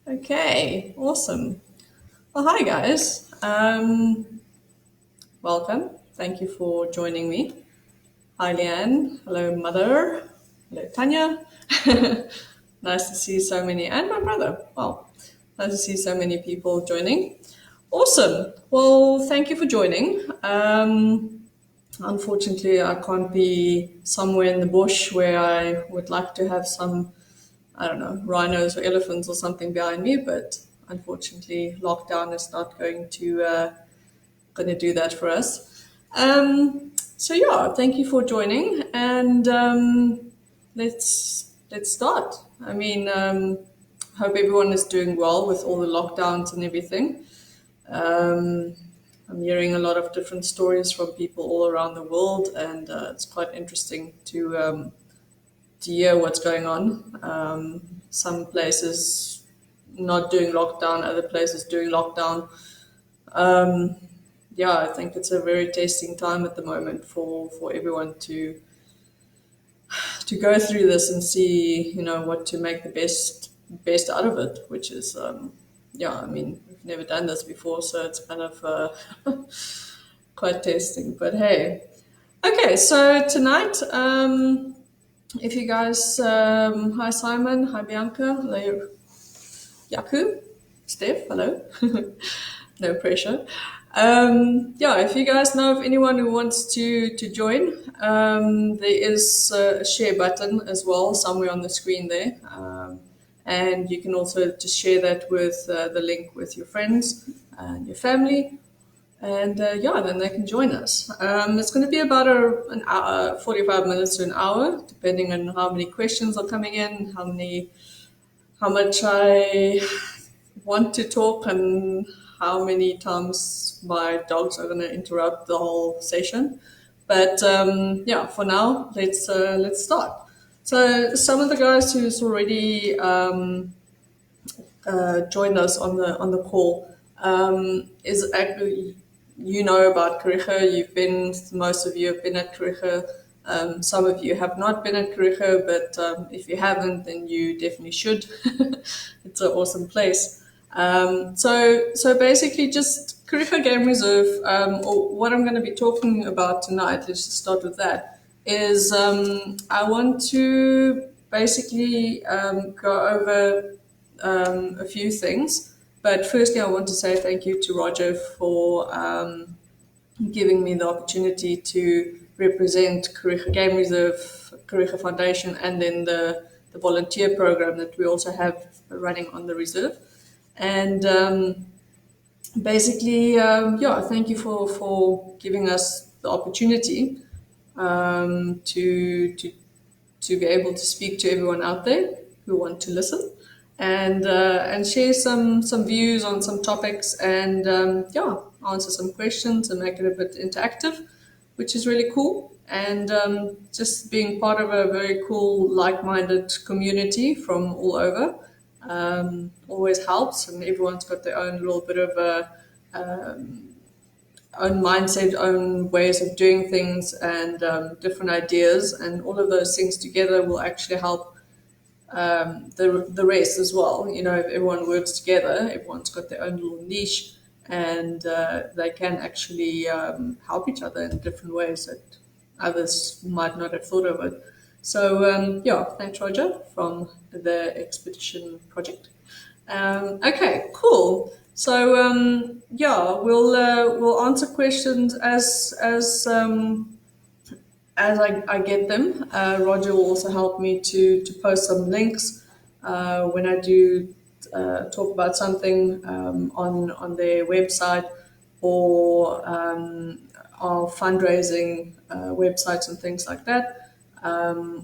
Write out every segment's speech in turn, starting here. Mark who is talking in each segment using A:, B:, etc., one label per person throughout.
A: Okay, awesome. Well, hi guys. Welcome. Thank you for joining me. Hi, Leanne. Hello, Mother. Hello, Tanya. Nice to see so many, and my brother. Well, nice to see so many people joining. Awesome. Well, thank you for joining. Unfortunately, I can't be somewhere in the bush where I would like to have some, I don't know, rhinos or elephants or something behind me, but unfortunately, lockdown is not going to do that for us. So yeah, thank you for joining, and let's start. Hope everyone is doing well with all the lockdowns and everything. Um, I'm hearing a lot of different stories from people all around the world, and it's quite interesting to hear what's going on. Some places not doing lockdown, other places doing lockdown. Um, yeah, I think it's a very tasting time at the moment for everyone to go through this and see, what to make the best out of it. Which is, yeah, I mean, we've never done this before, so it's kind of quite tasting. But hey, okay, so tonight, if you guys, hi Simon, hi Bianca, hello Yaku, Steph, hello. No pressure. Yeah, if you guys know of anyone who wants to join, there is a share button as well somewhere on the screen there. And you can also just share that with the link with your friends and your family. And yeah, then they can join us. It's going to be about an hour, 45 minutes to an hour, depending on how many questions are coming in, how much I want to talk, and how many times my dogs are going to interrupt the whole session. But yeah, for now, let's start. So some of the guys who's already joined us on the call is actually, about Kariega. Most of you have been at Kariega. Some of you have not been at Kariega, but if you haven't, then you definitely should. It's an awesome place. So basically, just Kariega Game Reserve, or what I'm going to be talking about tonight. Let's just start with that. Is I want to basically go over a few things. But firstly, I want to say thank you to Roger for giving me the opportunity to represent Kariega Game Reserve, Kariega Foundation, and then the volunteer program that we also have running on the reserve. And basically, yeah, thank you for giving us the opportunity to be able to speak to everyone out there who want to listen and share some views on some topics and yeah, answer some questions and make it a bit interactive, which is really cool. And just being part of a very cool, like-minded community from all over always helps, and everyone's got their own little bit of a own mindset, own ways of doing things, and different ideas, and all of those things together will actually help the race as well. If everyone works together, everyone's got their own little niche, and they can actually help each other in different ways that others might not have thought of it. So yeah, thanks Roger from the Expedition Project. Okay, cool. So yeah, we'll answer questions as I get them. Roger will also help me to post some links when I do talk about something on their website or our fundraising websites and things like that,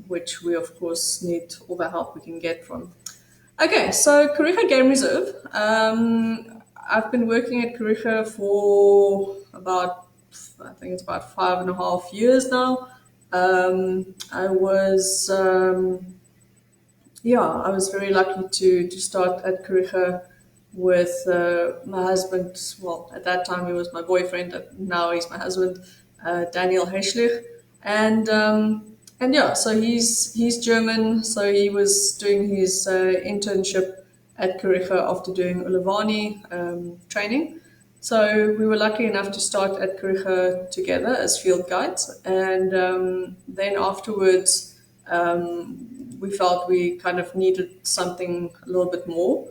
A: which we of course need all the help we can get from. Okay, so Kariega Game Reserve. I've been working at Kariega for I think it's about 5.5 years now. I was very lucky to start at Kariega with my husband. Well, at that time he was my boyfriend. Now he's my husband, Daniel Heschlich, and and yeah, so he's German. So he was doing his internship at Kariega after doing Ulivani training. So we were lucky enough to start at Kariega together as field guides, and then afterwards we felt we kind of needed something a little bit more.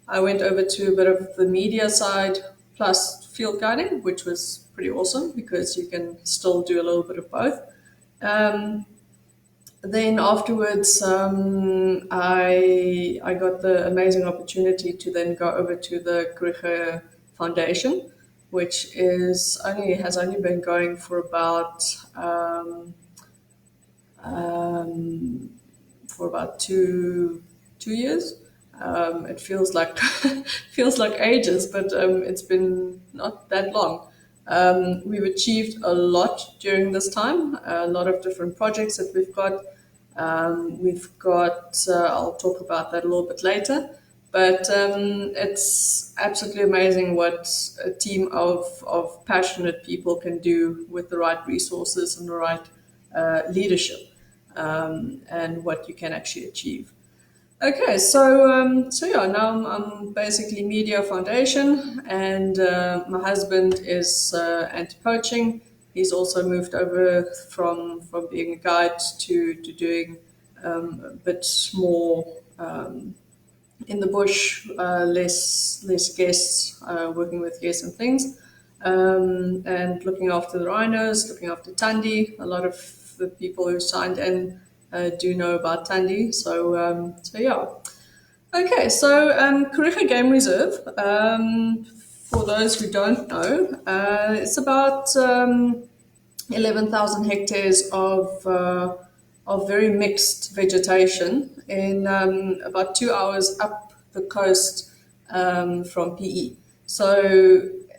A: I went over to a bit of the media side plus field guiding, which was pretty awesome because you can still do a little bit of both. Um, then afterwards, I got the amazing opportunity to then go over to the Kariega Foundation, which has only been going for about um, for about 2 years. It feels like feels like ages, but it's been not that long. We've achieved a lot during this time, a lot of different projects that we've got. I'll talk about that a little bit later, but it's absolutely amazing what a team of passionate people can do with the right resources and the right leadership, and what you can actually achieve. Okay, so yeah, now I'm basically media foundation, and my husband is anti-poaching. He's also moved over from being a guide to doing a bit more in the bush, less guests, working with guests and things, and looking after the rhinos, looking after Tandy. A lot of the people who signed in do know about Tandy, so yeah. Okay, so Kariega Game Reserve. For those who don't know, it's about 11,000 hectares of very mixed vegetation in about 2 hours up the coast from PE. So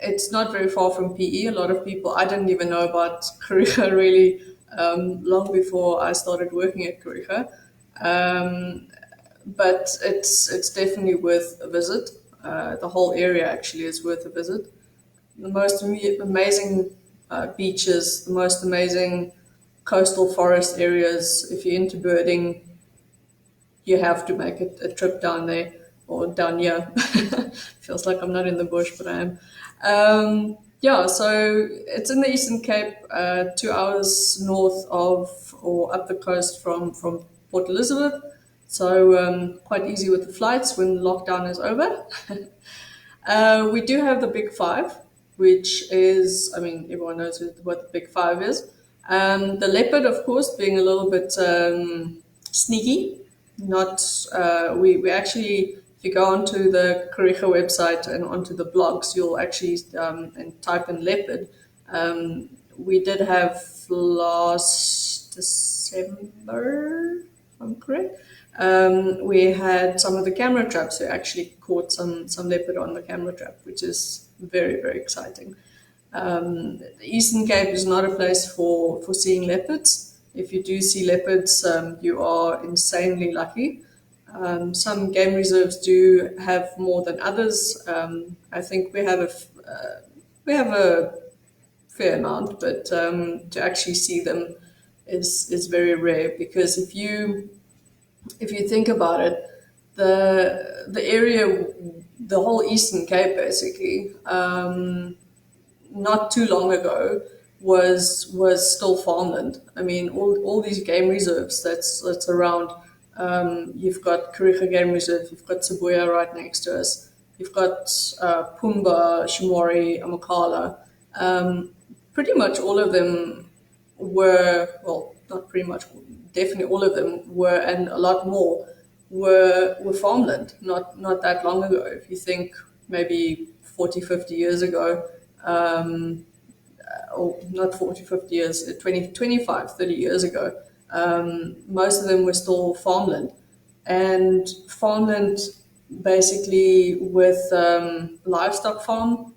A: it's not very far from PE. A lot of people, I didn't even know about Kariega really long before I started working at Kariega. But it's definitely worth a visit. The whole area actually is worth a visit. The most amazing beaches, the most amazing coastal forest areas. If you're into birding, you have to make a trip down there or down here. Feels like I'm not in the bush, but I am. Yeah, so it's in the Eastern Cape, 2 hours north of or up the coast from Port Elizabeth. So quite easy with the flights when lockdown is over. We do have the Big Five, which is, I mean, everyone knows what the Big Five is. The leopard, of course, being a little bit sneaky. Not we actually, if you go onto the Kariega website and onto the blogs, you'll actually and type in leopard. We did have last December, if I'm correct. We had some of the camera traps who actually caught some leopard on the camera trap, which is very, very exciting. The Eastern Cape is not a place for seeing leopards. If you do see leopards, you are insanely lucky. Some game reserves do have more than others. I think we have a fair amount, but to actually see them is very rare, because if you think about it, the area, the whole Eastern Cape basically, not too long ago was still farmland. I mean, all these game reserves that's around. You've got Kariega Game Reserve, you've got Sibuya right next to us, you've got Pumba, Shimori, Amakala. Pretty much all of them were, well, not pretty much, definitely all of them were, and a lot more were farmland not that long ago. If you think maybe 40, 50 years ago, or not 40, 50 years, 20, 25, 30 years ago, most of them were still farmland. And farmland basically with livestock farm,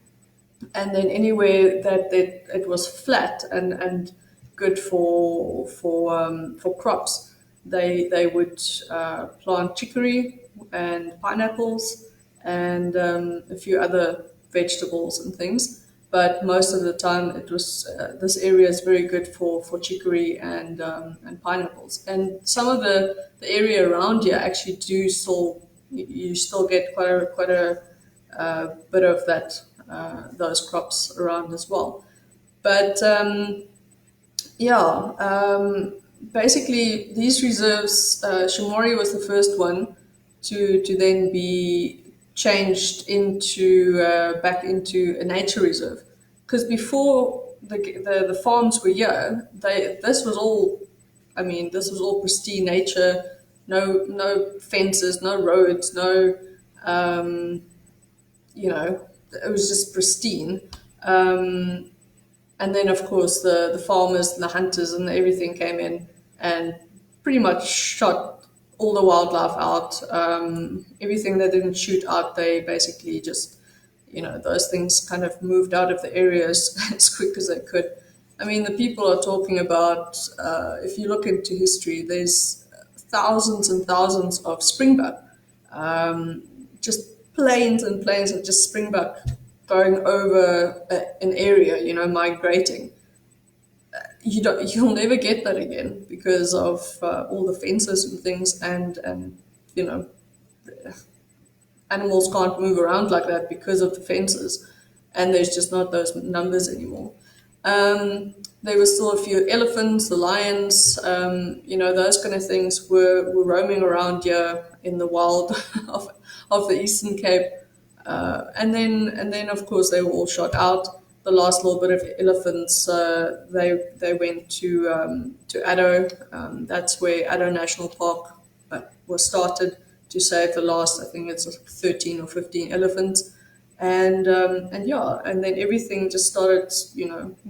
A: and then anywhere that it was flat and good for crops, they would plant chicory and pineapples and a few other vegetables and things. But most of the time, it was this area is very good for chicory and pineapples. And some of the area around here actually do still you still get quite a bit of that those crops around as well. But yeah, basically these reserves, Shamori was the first one to then be changed into back into a nature reserve. Because before the farms were here, this was all, I mean, this was all pristine nature, no fences, no roads, no, you know, it was just pristine. Um, and then, of course, the farmers and the hunters and everything came in and pretty much shot all the wildlife out. Everything they didn't shoot out, they basically just, those things kind of moved out of the areas as quick as they could. I mean, the people are talking about, if you look into history, there's thousands and thousands of springbuck, just planes and planes of just springbuck going over an area, migrating. You'll never get that again because of all the fences and things, and you know animals can't move around like that because of the fences, and there's just not those numbers anymore. There were still a few elephants, the lions, those kind of things were roaming around here in the wild of the Eastern Cape. And then of course they were all shot out. The last little bit of elephants, they went to Addo. That's where Addo National Park was started to save the last, I think it's 13 or 15 elephants. And yeah, and then everything just started,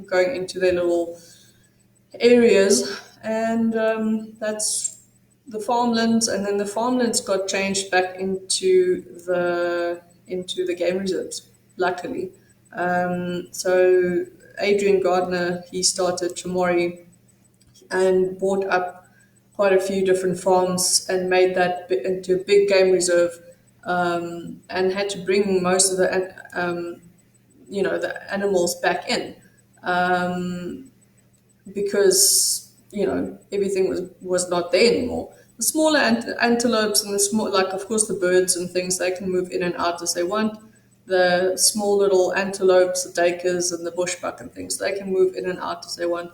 A: going into their little areas, and that's the farmlands. And then the farmlands got changed back into the game reserves, luckily. So Adrian Gardner, he started Chamori and bought up quite a few different farms and made that into a big game reserve, and had to bring most of the animals back in, because everything was not there anymore. The smaller antelopes and the small, like of course the birds and things, they can move in and out as they want. The small little antelopes, the duikers and the bushbuck and things, they can move in and out as they want.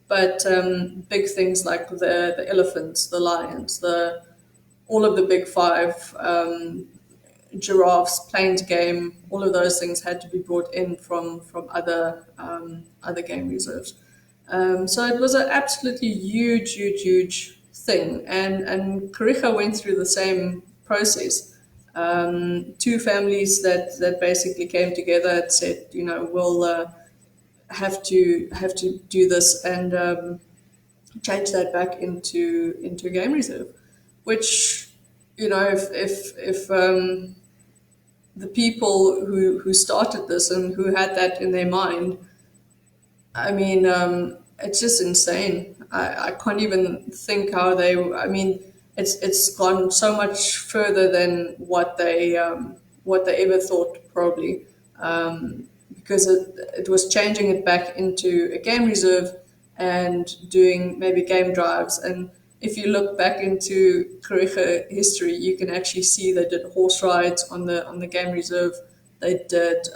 A: But big things like the elephants, the lions, all of the big five, giraffes, plains game, all of those things had to be brought in from other game reserves. So it was an absolutely huge, huge, huge thing, and Kariega went through the same process. Two families that basically came together and said, we'll have to do this and change that back into a game reserve, which if the people who started this and who had that in their mind, I mean, it's just insane. I can't even think how they. I mean, it's gone so much further than what they ever thought, probably, because it was changing it back into a game reserve and doing maybe game drives. And if you look back into Kariega history, you can actually see they did horse rides on the game reserve. They did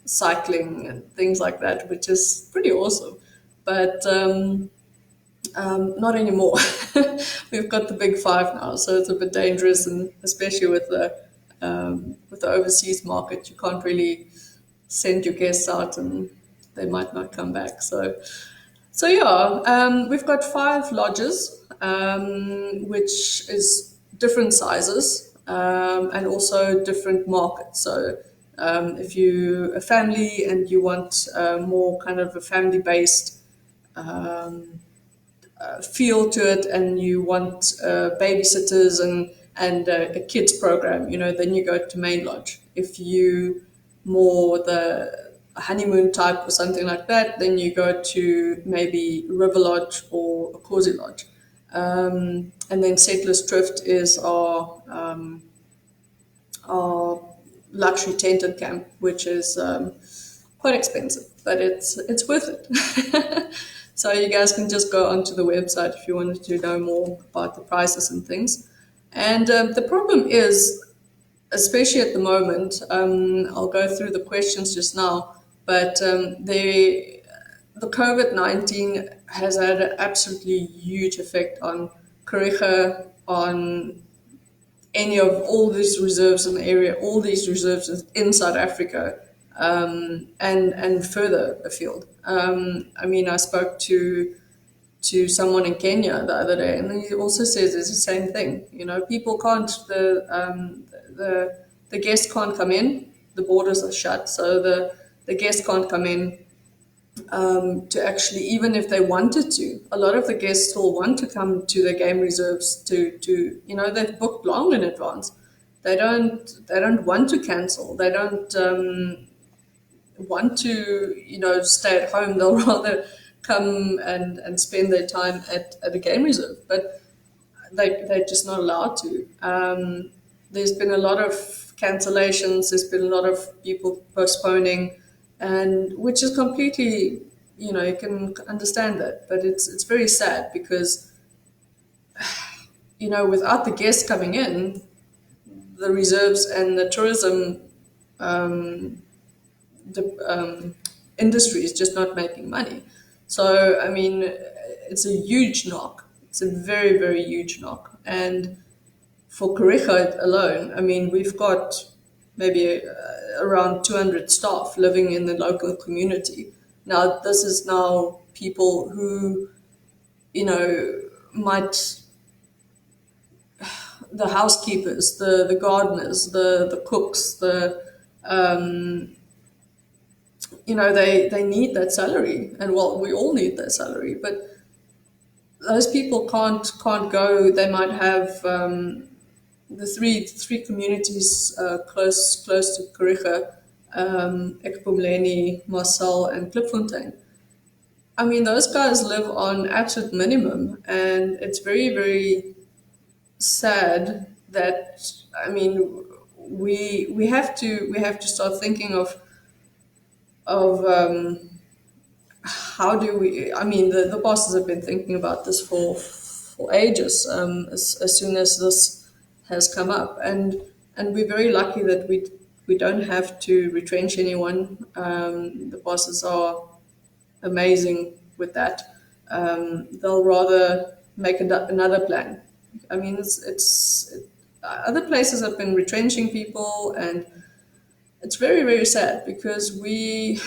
A: cycling and things like that, which is pretty awesome. But not anymore. We've got the big five now, so it's a bit dangerous, and especially with the overseas market, you can't really send your guests out, and they might not come back. So yeah, we've got 5 lodges, which is different sizes, and also different markets. So if you're a family and you want more kind of a family-based feel to it, and you want babysitters and a kids program, then you go to main lodge. If you more the honeymoon type or something like that, then you go to maybe River Lodge or a Cozy Lodge. And then Settlers Drift is our luxury tented camp, which is quite expensive, but it's worth it. So you guys can just go onto the website if you wanted to know more about the prices and things. And the problem is especially at the moment. I'll go through the questions just now, but the COVID-19 has had an absolutely huge effect on Kariega, on any of all these reserves in the area, all these reserves in South Africa, and further afield. I mean, I spoke to someone in Kenya the other day, and he also says it's the same thing. You know, people can't the guests can't come in. The borders are shut, so the guests can't come in to actually, even if they wanted to. A lot of the guests still want to come to the game reserves to they've booked long in advance. They don't want to cancel. They don't want to stay at home. They'll rather come and spend their time at a game reserve, but they're just not allowed to. There's been a lot of cancellations. There's been a lot of people postponing, and which is completely, you can understand that, but it's very sad because without the guests coming in, the reserves and the tourism the industry is just not making money. So I mean, it's a huge knock. It's a very, very huge knock. And for Kariega alone, I mean, we've got maybe around 200 staff living in the local community. Now, this is now people who, might, the housekeepers, the gardeners, the cooks, they need that salary. And well, we all need that salary, but those people can't go. They might have the three communities close to Kariega, Ekpumleni, Marcel, and Klipfontein. I mean, those guys live on absolute minimum, and it's very, very sad that, I mean, we have to start thinking of how do we. I mean, the bosses have been thinking about this for ages. As soon as this has come up, and we're very lucky that we don't have to retrench anyone. The bosses are amazing with that. They'll rather make another plan. I mean, other places have been retrenching people, and it's very, very sad because we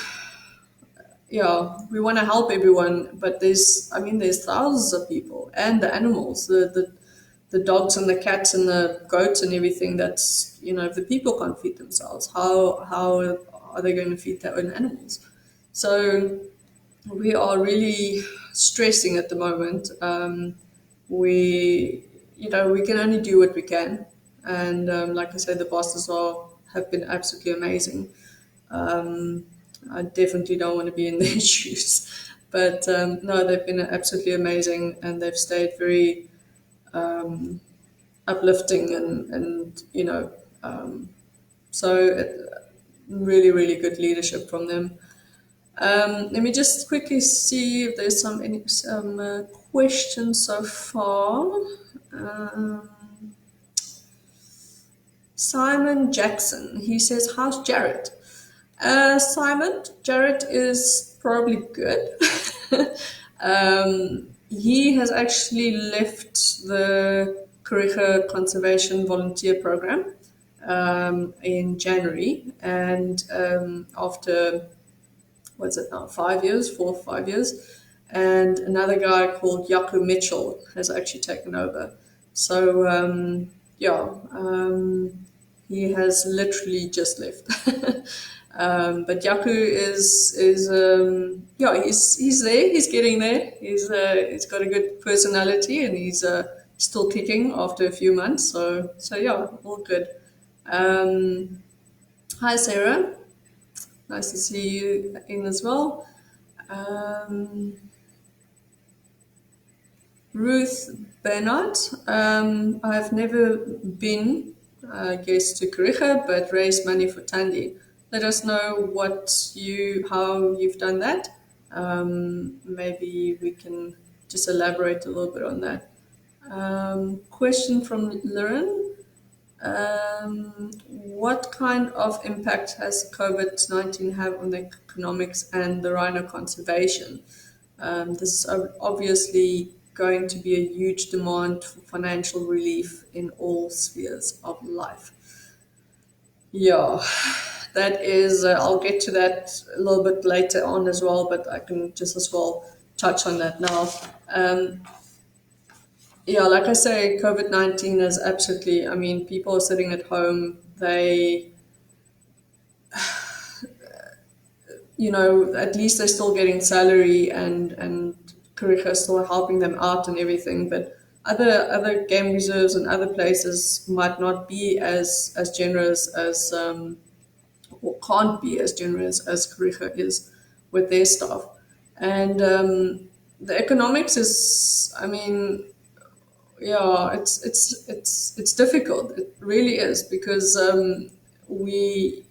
A: want to help everyone, but there's thousands of people and the animals, the dogs and the cats and the goats and everything. That's, if the people can't feed themselves, how are they going to feed their own animals? So we are really stressing at the moment. We can only do what we can, and like I said, the bosses have been absolutely amazing. I definitely don't want to be in their shoes, but no, they've been absolutely amazing, and they've stayed very uplifting, and so really, really good leadership from them. Let me just quickly see if there's some questions so far. Simon Jackson, he says, how's Jared? Simon, Jared is probably good. He has actually left the Kariega Conservation Volunteer Program in January, and after, what's it now, 5 years, 4 or 5 years, and another guy called Yaku Mitchell has actually taken over. So he has literally just left. But Yaku is he's there. He's getting there. He's got a good personality, and he's still kicking after a few months. So yeah, all good. Hi Sarah, nice to see you in as well. Ruth Bernard, I've never been, I guess, to Kariega, but raised money for Tandy. Let us know how you've done that. Maybe we can just elaborate a little bit on that. Question from Lauren. What kind of impact has COVID-19 had on the economics and the rhino conservation? This is obviously going to be a huge demand for financial relief in all spheres of life. Yeah, that is, I'll get to that a little bit later on as well, but I can just as well touch on that now. Um, yeah, like I say, COVID-19 is absolutely, I mean, people are sitting at home, at least they're still getting salary and Kariega is still helping them out and everything, but other game reserves and other places might not be as generous as or can't be as generous as Kariega is with their staff. And the economics is, I mean, yeah, it's difficult. It really is because we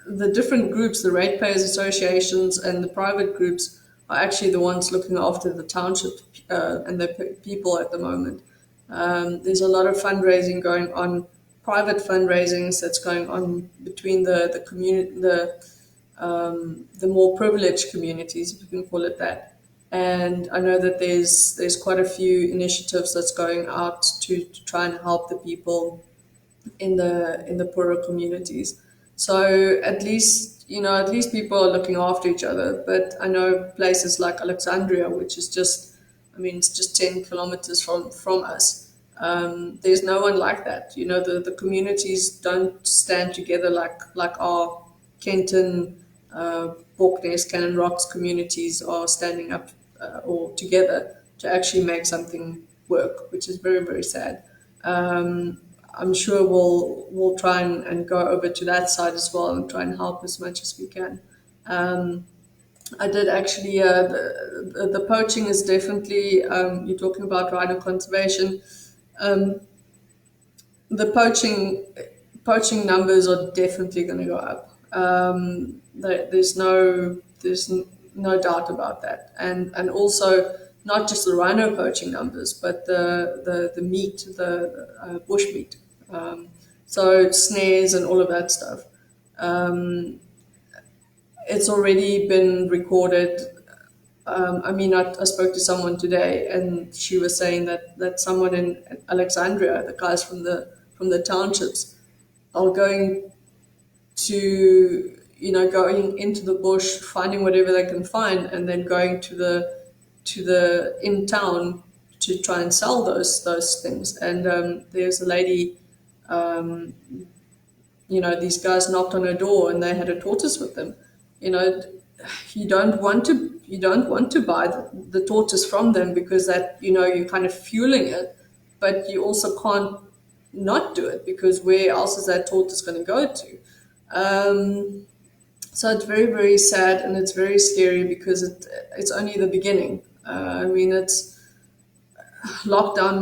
A: the different groups, the ratepayers associations and the private groups, are actually the ones looking after the township and the people at the moment. There's a lot of fundraising going on, private fundraisings that's going on between the community, the more privileged communities, if you can call it that. And I know that there's quite a few initiatives that's going out to try and help the people in the poorer communities. So at least people are looking after each other. But I know places like Alexandria, which is just, I mean, it's just 10 kilometers from us. There's no one like that. The communities don't stand together like our Kenton, Borkness, Cannon Rocks communities are standing up or together to actually make something work, which is very, very sad. Um, I'm sure we'll try and go over to that side as well and try and help as much as we can. Um, I did actually. The poaching is definitely. You're talking about rhino conservation. Um, the poaching numbers are definitely going to go up. There's no doubt about that, and also not just the rhino poaching numbers, but the meat, the bush meat, so snares and all of that stuff. Um, it's already been recorded. I mean, I spoke to someone today, and she was saying that someone in Alexandria, the guys from the townships, are going into the bush, finding whatever they can find, and then going to the in town to try and sell those things. And there's a lady, um, these guys knocked on her door, and they had a tortoise with them. You know, you don't want to buy the tortoise from them because that you're kind of fueling it, but you also can't not do it because where else is that tortoise going to go to? Um, so it's very, very sad and it's very scary because it's only the beginning. I mean, it's lockdown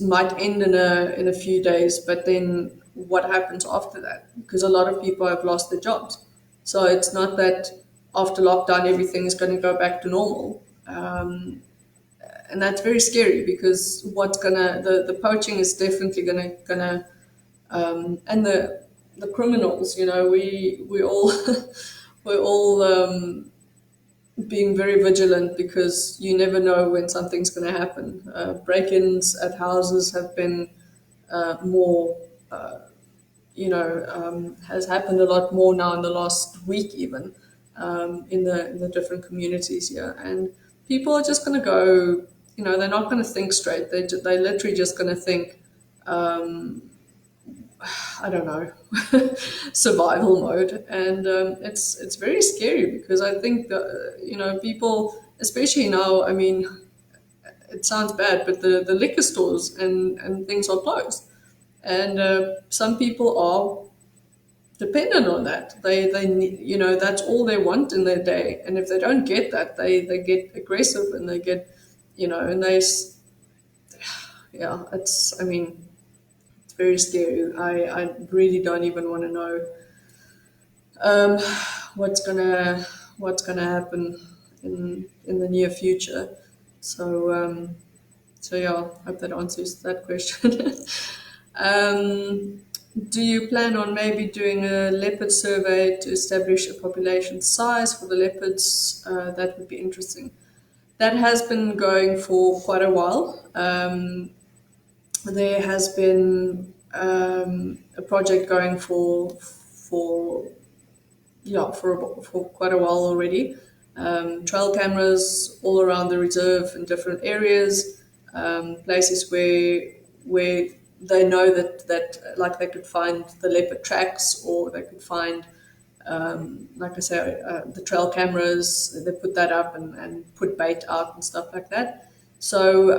A: might end in a few days, but then what happens after that? Because a lot of people have lost their jobs. So it's not that after lockdown everything is going to go back to normal. And that's very scary because the poaching is definitely gonna and the criminals, we all we're all being very vigilant because you never know when something's going to happen. Break-ins at houses have been more, has happened a lot more now in the last week, even in the different communities here. And people are just going to go, they're not going to think straight. They're literally just going to think, I don't know, survival mode, and it's very scary because I think that people, especially now. I mean, it sounds bad, but the liquor stores and things are closed, and some people are dependent on that. They need, that's all they want in their day, and if they don't get that, they get aggressive and they get, and yeah, it's. I mean, very scary. I really don't even want to know um, what's gonna happen in the near future. So yeah, hope that answers that question. Um, do you plan on maybe doing a leopard survey to establish a population size for the leopards? That would be interesting. That has been going for quite a while. There has been a project going for for quite a while already. Trail cameras all around the reserve in different areas, places where they know that like they could find the leopard tracks, or they could find like I say, the trail cameras. They put that up and put bait out and stuff like that. So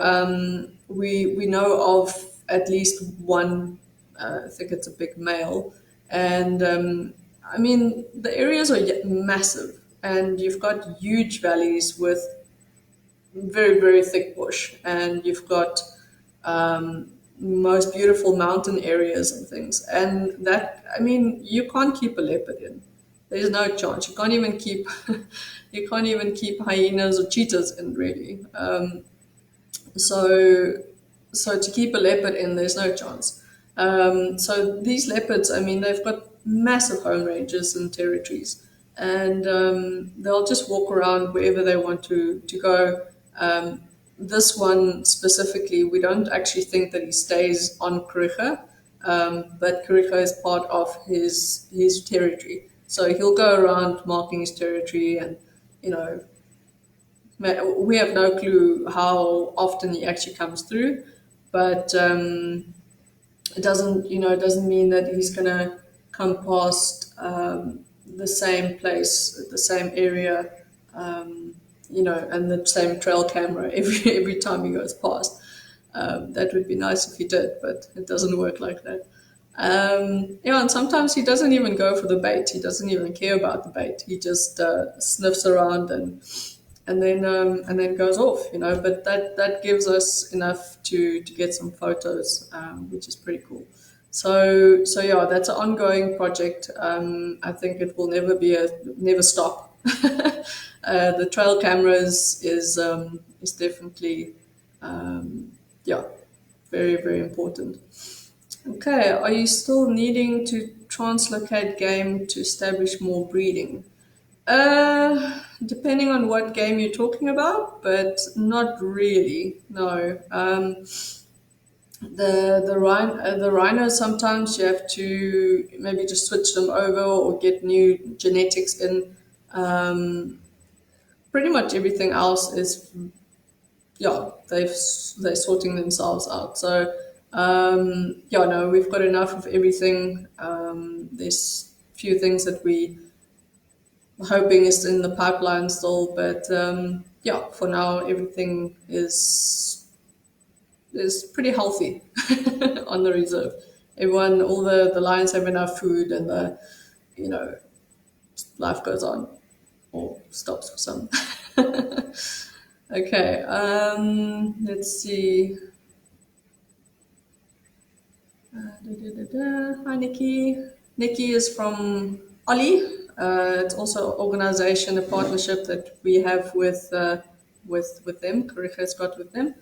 A: we know of at least one. I think it's a big male, and I mean the areas are massive, and you've got huge valleys with very thick bush, and you've got most beautiful mountain areas and things. And that, I mean, you can't keep a leopard in. There's no chance. You can't even keep you can't even keep hyenas or cheetahs in, really. So so to keep a leopard in, there's no chance. So these leopards, I mean, they've got massive home ranges and territories, and they'll just walk around wherever they want to go. This one specifically, we don't actually think that he stays on Kariega, but Kariega is part of his territory. So he'll go around marking his territory, and you know, we have no clue how often he actually comes through, but it doesn't mean that he's gonna come past the same place, the same area, and the same trail camera every time he goes past. That would be nice if he did, but it doesn't work like that. And sometimes he doesn't even go for the bait. He doesn't even care about the bait. He just sniffs around and then goes off. But that gives us enough to get some photos, which is pretty cool. So yeah, that's an ongoing project. I think it will never stop. The trail cameras is definitely yeah, very important. Okay, are you still needing to translocate game to establish more breeding? Depending on what game you're talking about, but not really. No. The rhinos, sometimes you have to maybe just switch them over or get new genetics in. Pretty much everything else is, yeah, they're sorting themselves out. So yeah, no, we've got enough of everything. There's few things that we hoping is in the pipeline still, but yeah, for now everything is pretty healthy on the reserve. All the lions have enough food, and you know life goes on or stops for some. Okay, let's see. Hi, Nikki. Nikki is from Ollie. It's also an organization, a partnership that we have with them. Kariega got with them.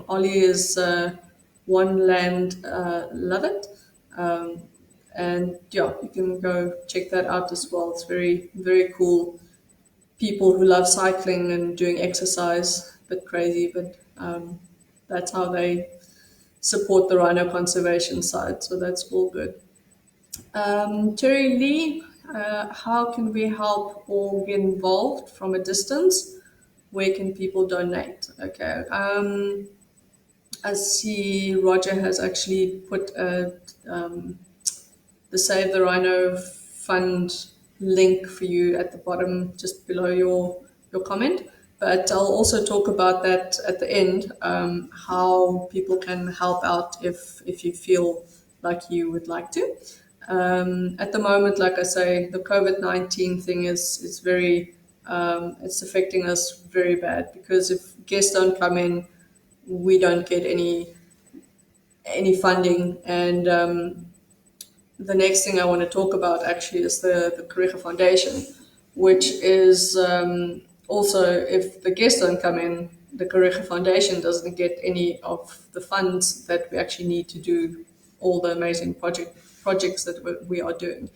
A: Ollie is One Land Love It, and yeah, you can go check that out as well. It's very cool. People who love cycling and doing exercise, a bit crazy, but that's how they support the rhino conservation side. So that's all good. Terry Lee, how can we help or get involved from a distance? Where can people donate? Okay. I see Roger has actually put the Save the Rhino Fund link for you at the bottom, just below your comment. But I'll also talk about that at the end, how people can help out if you feel like you would like to. At the moment, like I say, the COVID-19 thing is very, it's affecting us very bad, because if guests don't come in, we don't get any funding. And the next thing I want to talk about actually is the Kariega Foundation, which is also, if the guests don't come in, the Kariega Foundation doesn't get any of the funds that we actually need to do all the amazing projects that we are doing.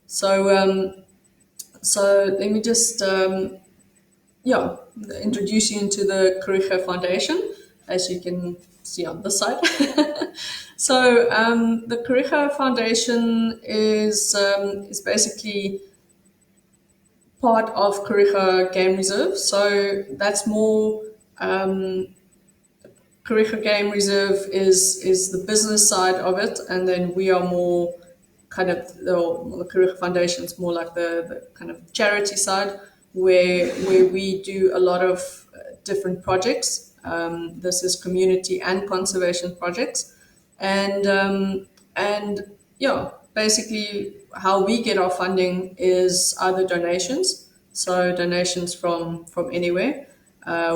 A: So, so let me just yeah, introduce you into the Kariega Foundation, as you can see on this side. So the Kariega Foundation is basically part of Kariega Game Reserve. So that's more Kariega Game Reserve is the business side of it, and then we are more kind of the Kariega Foundation is more like the kind of charity side, where we do a lot of different projects. This is community and conservation projects, and yeah, basically how we get our funding is either donations, so donations from anywhere.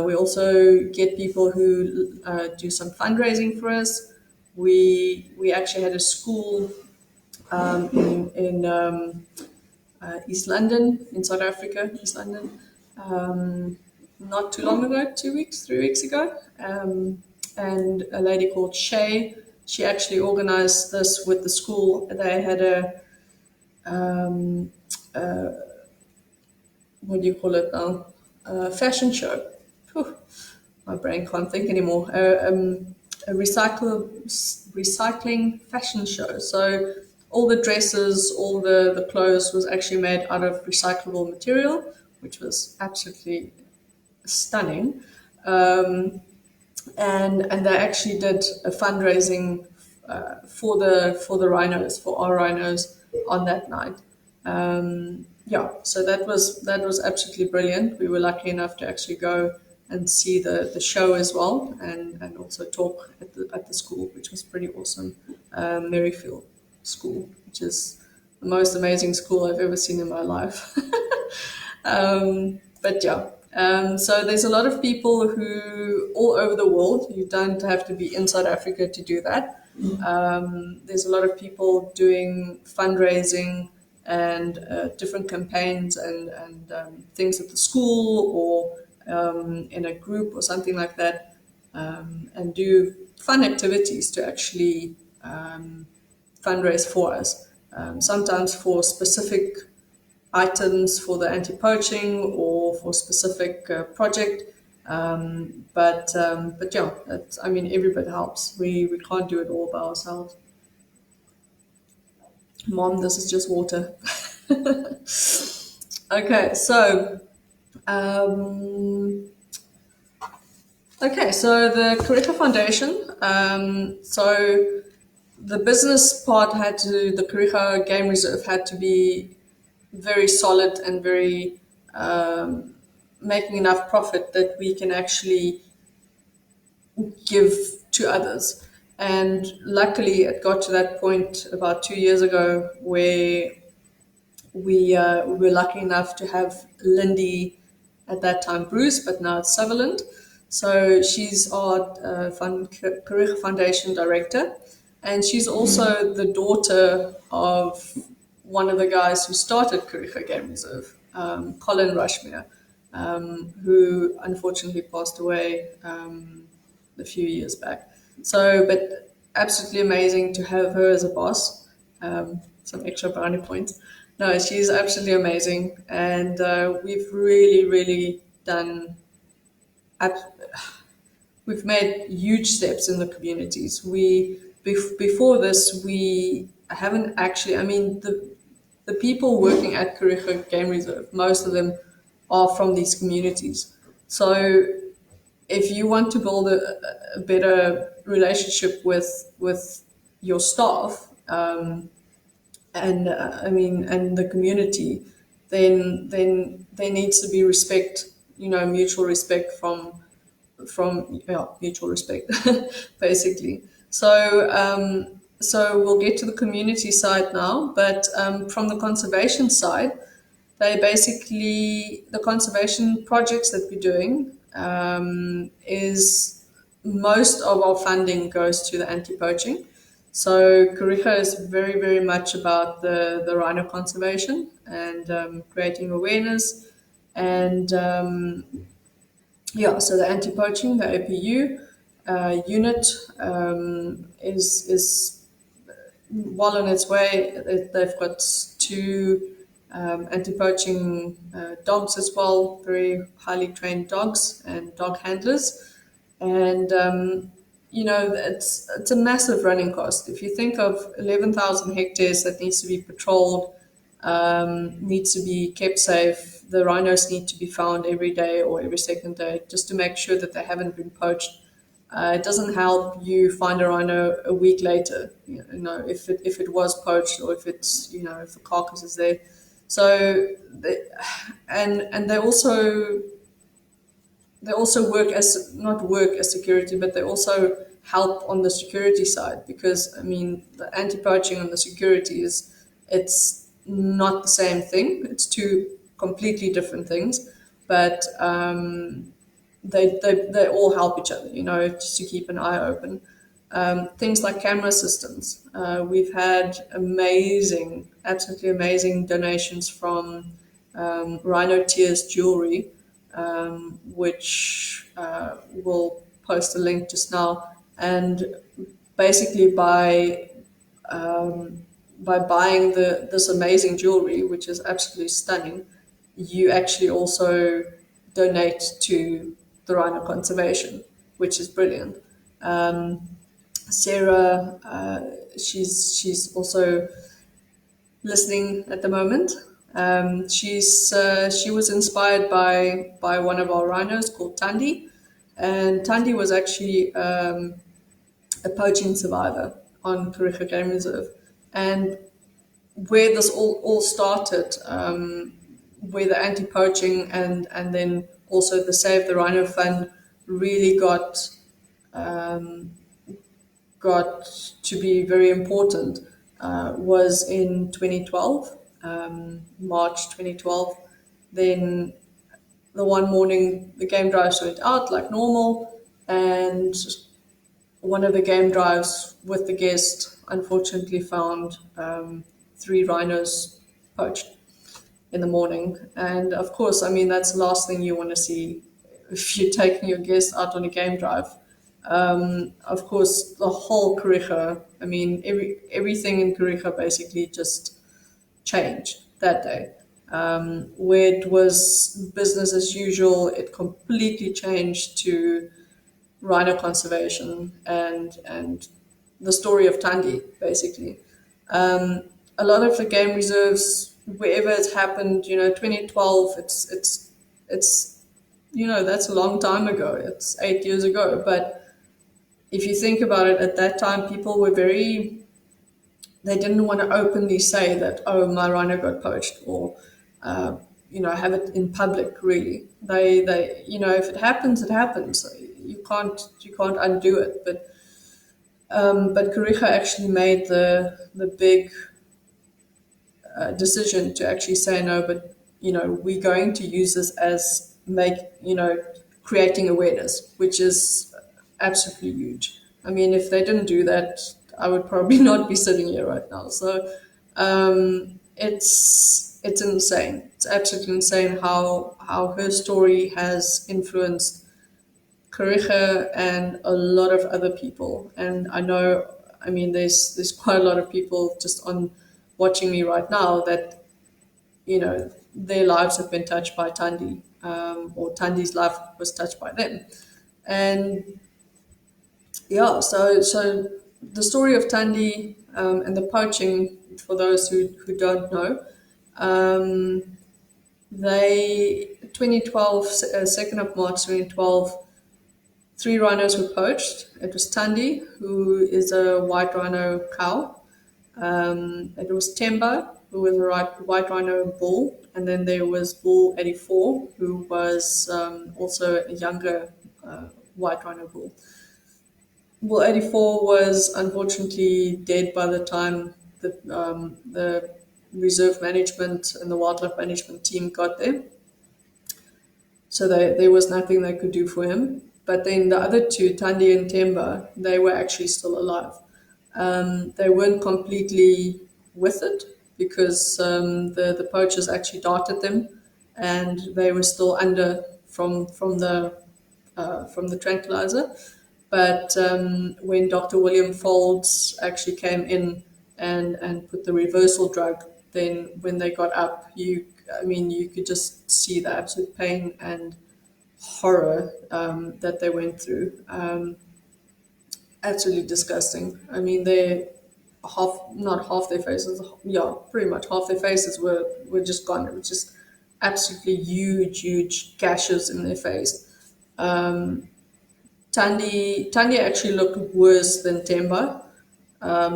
A: We also get people who do some fundraising for us. We actually had a school in East London, in South Africa, East London, not too long ago, 2 weeks, 3 weeks ago. And a lady called Shay, she actually organized this with the school. They had what do you call it now? A fashion show. Whew, my brain can't think anymore. A recycling fashion show. So all the dresses, all the clothes was actually made out of recyclable material, which was absolutely stunning. And they actually did a fundraising for the rhinos, for our rhinos, on that night. Yeah, so that was absolutely brilliant. We were lucky enough to actually go and see the show as well, and also talk at the school, which was pretty awesome. Merrifield School, which is the most amazing school I've ever seen in my life. But yeah, so there's a lot of people who all over the world. You don't have to be in South Africa to do that. There's a lot of people doing fundraising and different campaigns and things at the school or in a group or something like that, and do fun activities to actually fundraise for us. Sometimes for specific items for the anti-poaching or for specific project. But yeah, I mean, every bit helps. We can't do it all by ourselves. Mom, this is just water. Okay, so so the Kariega Foundation. So the business part the Kariega Game Reserve had to be very solid and very making enough profit that we can actually give to others. And luckily, it got to that point about 2 years ago where we were lucky enough to have Lindy, at that time Bruce, but now it's Sutherland. So she's our Kariega Foundation director, and she's also the daughter of one of the guys who started Kariega Game Reserve, Colin Rushmere, who unfortunately passed away a few years back. So, but absolutely amazing to have her as a boss. Some extra brownie points. No, she's absolutely amazing, and we've really, really done. We've made huge steps in the communities. Before this, we haven't actually. I mean, the people working at Kariega Game Reserve, most of them are from these communities. So if you want to build a better relationship with your staff, and I mean, and the community, then there needs to be respect, mutual respect from mutual respect, basically. So we'll get to the community side now, but from the conservation side, the conservation projects that we're doing is most of our funding goes to the anti-poaching. So Kariega is very, very much about the rhino conservation and creating awareness and Yeah, so the anti-poaching, the APU unit is well on its way. They've got two anti-poaching dogs as well, very highly trained dogs and dog handlers. And it's a massive running cost. If you think of 11,000 hectares that needs to be patrolled, needs to be kept safe. The rhinos need to be found every day or every second day just to make sure that they haven't been poached. It doesn't help you find a rhino a week later, if it was poached or if it's if the carcass is there. So, and they also work as not work as security, but they also help on the security side because I mean the anti-poaching and the security it's not the same thing. It's two completely different things, but they all help each other. Just to keep an eye open. Things like camera systems. We've had absolutely amazing donations from Rhino Tears Jewelry, which we'll post a link just now. And basically, by buying this amazing jewelry, which is absolutely stunning, you actually also donate to the rhino conservation, which is brilliant. Sarah, she's also listening at the moment. She was inspired by one of our rhinos called Tandy, and Tandy was actually a poaching survivor on Kariega Game Reserve. And where this all started, where the anti-poaching and then also the Save the Rhino Fund really got to be very important, was in 2012, March 2012. Then the one morning the game drives went out like normal, and one of the game drives with the guest unfortunately found three rhinos poached in the morning. And of course, I mean, that's the last thing you want to see if you're taking your guest out on a game drive. Of course, the whole Kariega, I mean, everything in Kariega basically just changed that day. Where it was business as usual, it completely changed to rhino conservation and the story of Tandy, basically. A lot of the game reserves, wherever it's happened, 2012, it's that's a long time ago. It's 8 years ago. But if you think about it, at that time, people were they didn't want to openly say that, oh, my rhino got poached, or have it in public. Really, if it happens, it happens. You can't undo it. But Kariega actually made the big decision to actually say no. But we're going to use this as creating awareness, which is absolutely huge. I mean, if they didn't do that, I would probably not be sitting here right now. So it's insane. It's absolutely insane how her story has influenced Kariega and a lot of other people. And I know, I mean, there's quite a lot of people just on watching me right now that their lives have been touched by Tandy, or Tandy's life was touched by them. And yeah, so the story of Tandy, and the poaching, for those who don't know, they 2012, 2nd of March 2012, three rhinos were poached. It was Tandy, who is a white rhino cow. It was Temba, who was a white rhino bull, and then there was Bull 84, who was also a younger white rhino bull. Bull 84 was unfortunately dead by the time the reserve management and the wildlife management team got there. So there was nothing they could do for him. But then the other two, Tandy and Temba, they were actually still alive. They weren't completely with it because the poachers actually darted them, and they were still under from the from the tranquilizer. But when Dr. William Folds actually came in and put the reversal drug, then when they got up, you could just see the absolute pain and horror that they went through. Absolutely disgusting. I mean, they not half their faces, yeah, pretty much half their faces were just gone. It was just absolutely huge gashes in their face. Tandy actually looked worse than Temba.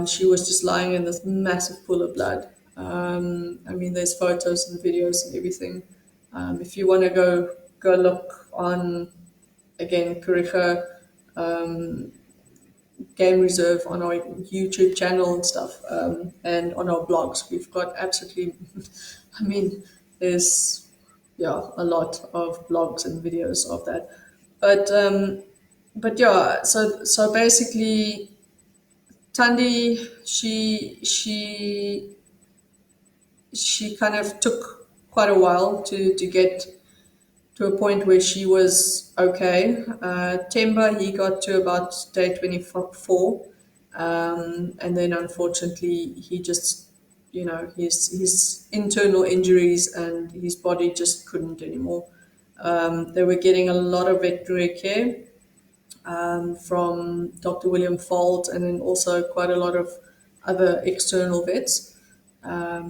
A: She was just lying in this massive pool of blood. I mean, there's photos and videos and everything. If you want to go look on, again, Kariega Game Reserve on our YouTube channel and stuff, and on our blogs, we've got absolutely, I mean, there's a lot of blogs and videos of that. But yeah, so basically, Tandy, she kind of took quite a while to get to a point where she was okay. Temba, he got to about day 24, and then unfortunately he just, his internal injuries and his body just couldn't anymore. They were getting a lot of veterinary care from Dr. William Folt, and then also quite a lot of other external vets.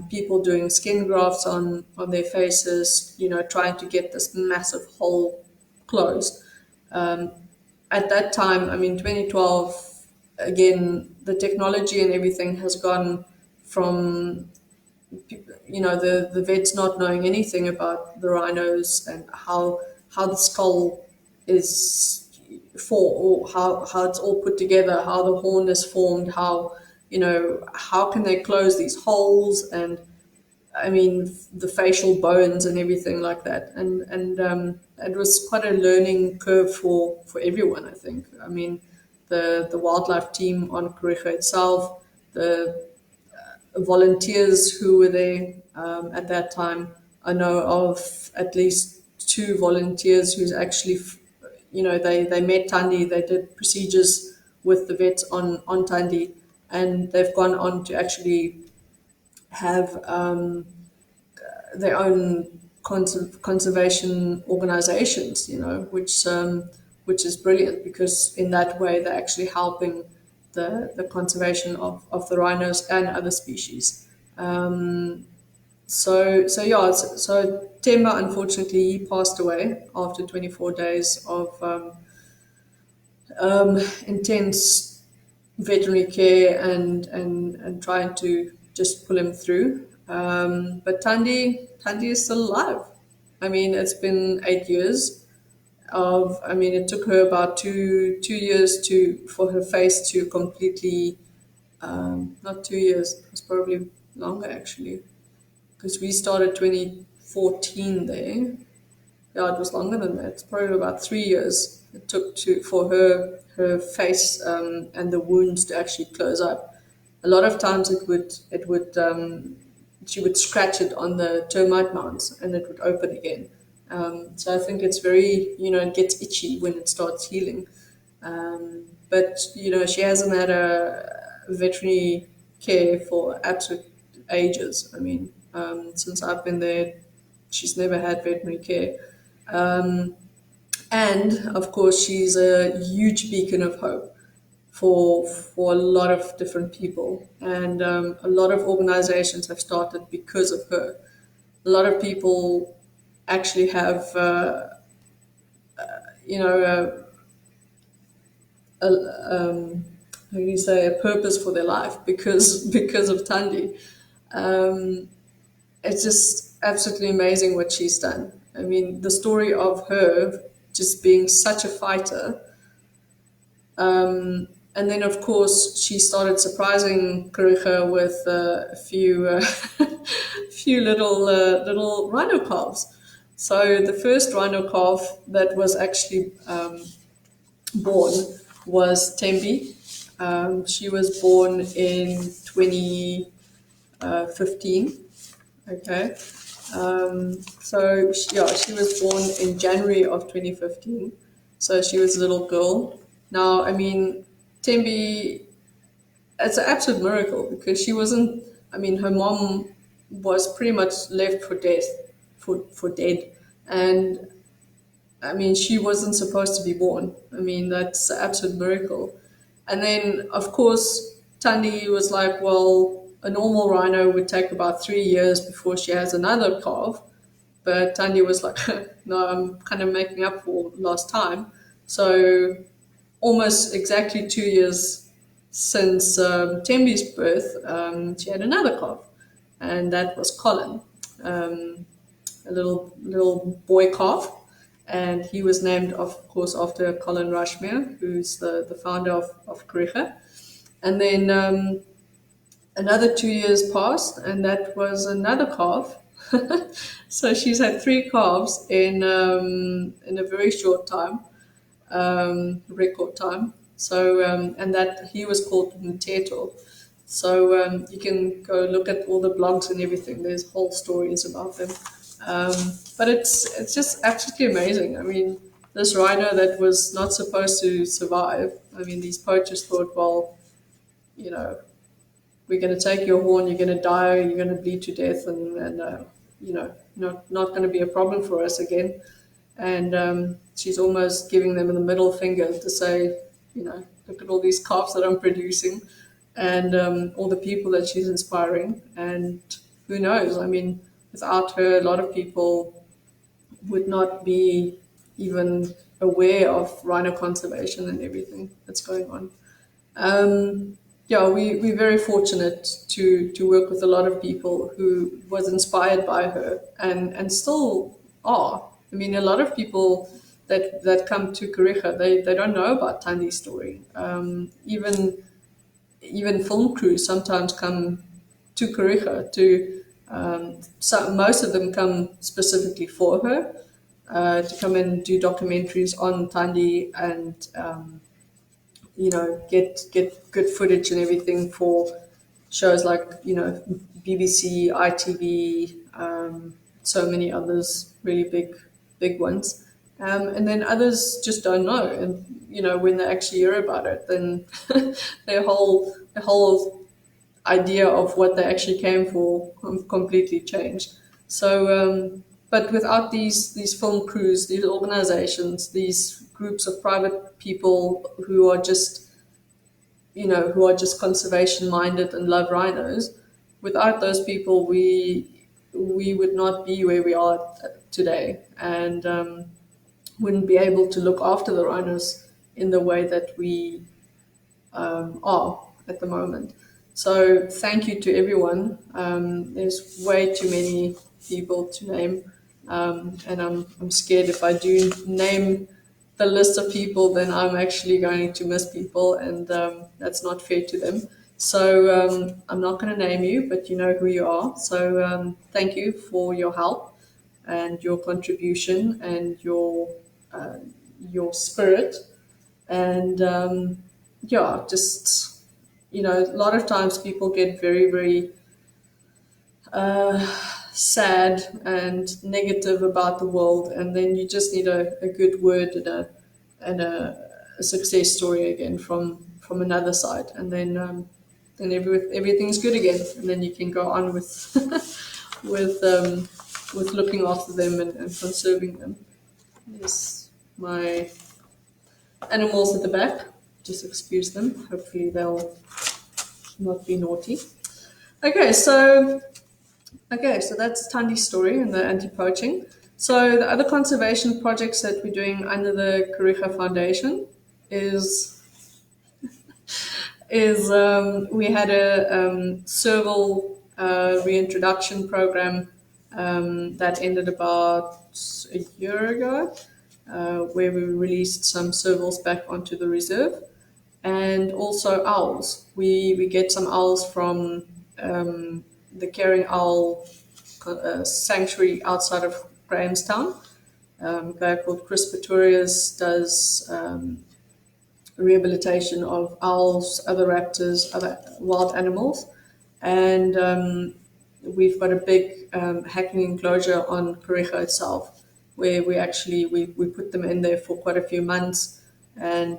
A: People doing skin grafts on their faces, trying to get this massive hole closed. At that time, I mean, 2012, again, the technology and everything has gone from, the vets not knowing anything about the rhinos and how the skull is for, or how it's all put together, how the horn is formed, how can they close these holes, and I mean the facial bones and everything like that. And it was quite a learning curve for everyone, I think. I mean, the wildlife team on Kariega itself, the volunteers who were there at that time. I know of at least two volunteers who's actually, they met Tandy, they did procedures with the vets on Tandy, and they've gone on to actually have their own conservation organizations, which is brilliant, because in that way they're actually helping the conservation of the rhinos and other species. So Temba, unfortunately, he passed away after 24 days of intense veterinary care and trying to just pull him through. But Tandy is still alive. I mean, it's been 8 years I mean, it took her about two years for her face to completely, not 2 years, it was probably longer actually, because we started 2014 there. Yeah, it was longer than that. It's probably about 3 years it took for her face and the wounds to actually close up. A lot of times she would scratch it on the termite mounds and it would open again. So I think it's very, it gets itchy when it starts healing. But she hasn't had a veterinary care for absolute ages. I mean, since I've been there, she's never had veterinary care. And of course, she's a huge beacon of hope for a lot of different people, and a lot of organizations have started because of her. A lot of people actually have, how do you say, a purpose for their life because of Tandy. It's just absolutely amazing what she's done. I mean, the story of her just being such a fighter. And then, of course, she started surprising Kariega with a few little rhino calves. So the first rhino calf that was actually born was Tembi. She was born in 2015. Okay. She was born in January of 2015. So she was a little girl. Now, I mean, Tembi, it's an absolute miracle because she wasn't, I mean, her mom was pretty much left for death, for dead. And I mean, she wasn't supposed to be born. I mean, that's an absolute miracle. And then, of course, Tandi was like, well, a normal rhino would take about 3 years before she has another calf. But Tandi was like, no, I'm kind of making up for lost time. So almost exactly 2 years since Tembi's birth, she had another calf, and that was Colin, um, a little boy calf, and he was named, of course, after Colin Rushmere, who's the founder of Kariega. And then another 2 years passed, and that was another calf. So she's had three calves in a very short time, record time. So and that he was called Mteto. So you can go look at all the blogs and everything. There's whole stories about them. But it's just absolutely amazing. I mean, this rhino that was not supposed to survive. I mean, these poachers thought, well, you know, we're going to take your horn, you're going to die, you're going to bleed to death, and you know, not going to be a problem for us again. And she's almost giving them the middle finger to say, you know, look at all these calves that I'm producing, and all the people that she's inspiring. And who knows? I mean, without her, a lot of people would not be even aware of rhino conservation and everything that's going on. Yeah, we're very fortunate to work with a lot of people who was inspired by her and still are. I mean, a lot of people that come to Kariega, they don't know about Tandi's story. Even film crews sometimes come to Kariega to. So most of them come specifically for her to come and do documentaries on Tandi and you know, get good footage and everything for shows like, you know, BBC, ITV, so many others, really big ones. And then others just don't know, and you know, when they actually hear about it, then their whole idea of what they actually came for completely changed. So, but without these film crews, these organizations, these groups of private people who are just, you know, who are just conservation minded and love rhinos, without those people, we would not be where we are today, and wouldn't be able to look after the rhinos in the way that we are at the moment. So thank you to everyone. There's way too many people to name, and I'm scared if I do name the list of people, then I'm actually going to miss people, and that's not fair to them. So I'm not going to name you, but you know who you are. So thank you for your help and your contribution and your spirit, and yeah, just, you know, a lot of times people get very sad and negative about the world, and then you just need a good word and a success story again from another side, and then everything's good again, and then you can go on with with looking after them and conserving them. Yes, my animals at the back, just excuse them. Hopefully they'll not be naughty. Okay, so that's Tandi's story and the anti-poaching. So the other conservation projects that we're doing under the Kariega Foundation is we had a serval reintroduction program that ended about a year ago, where we released some servals back onto the reserve, and also owls. We get some owls from the Caring Owl sanctuary outside of Grahamstown. A guy called Chris Pretorius does rehabilitation of owls, other raptors, other wild animals, and we've got a big hacking enclosure on Kariega itself, where we put them in there for quite a few months and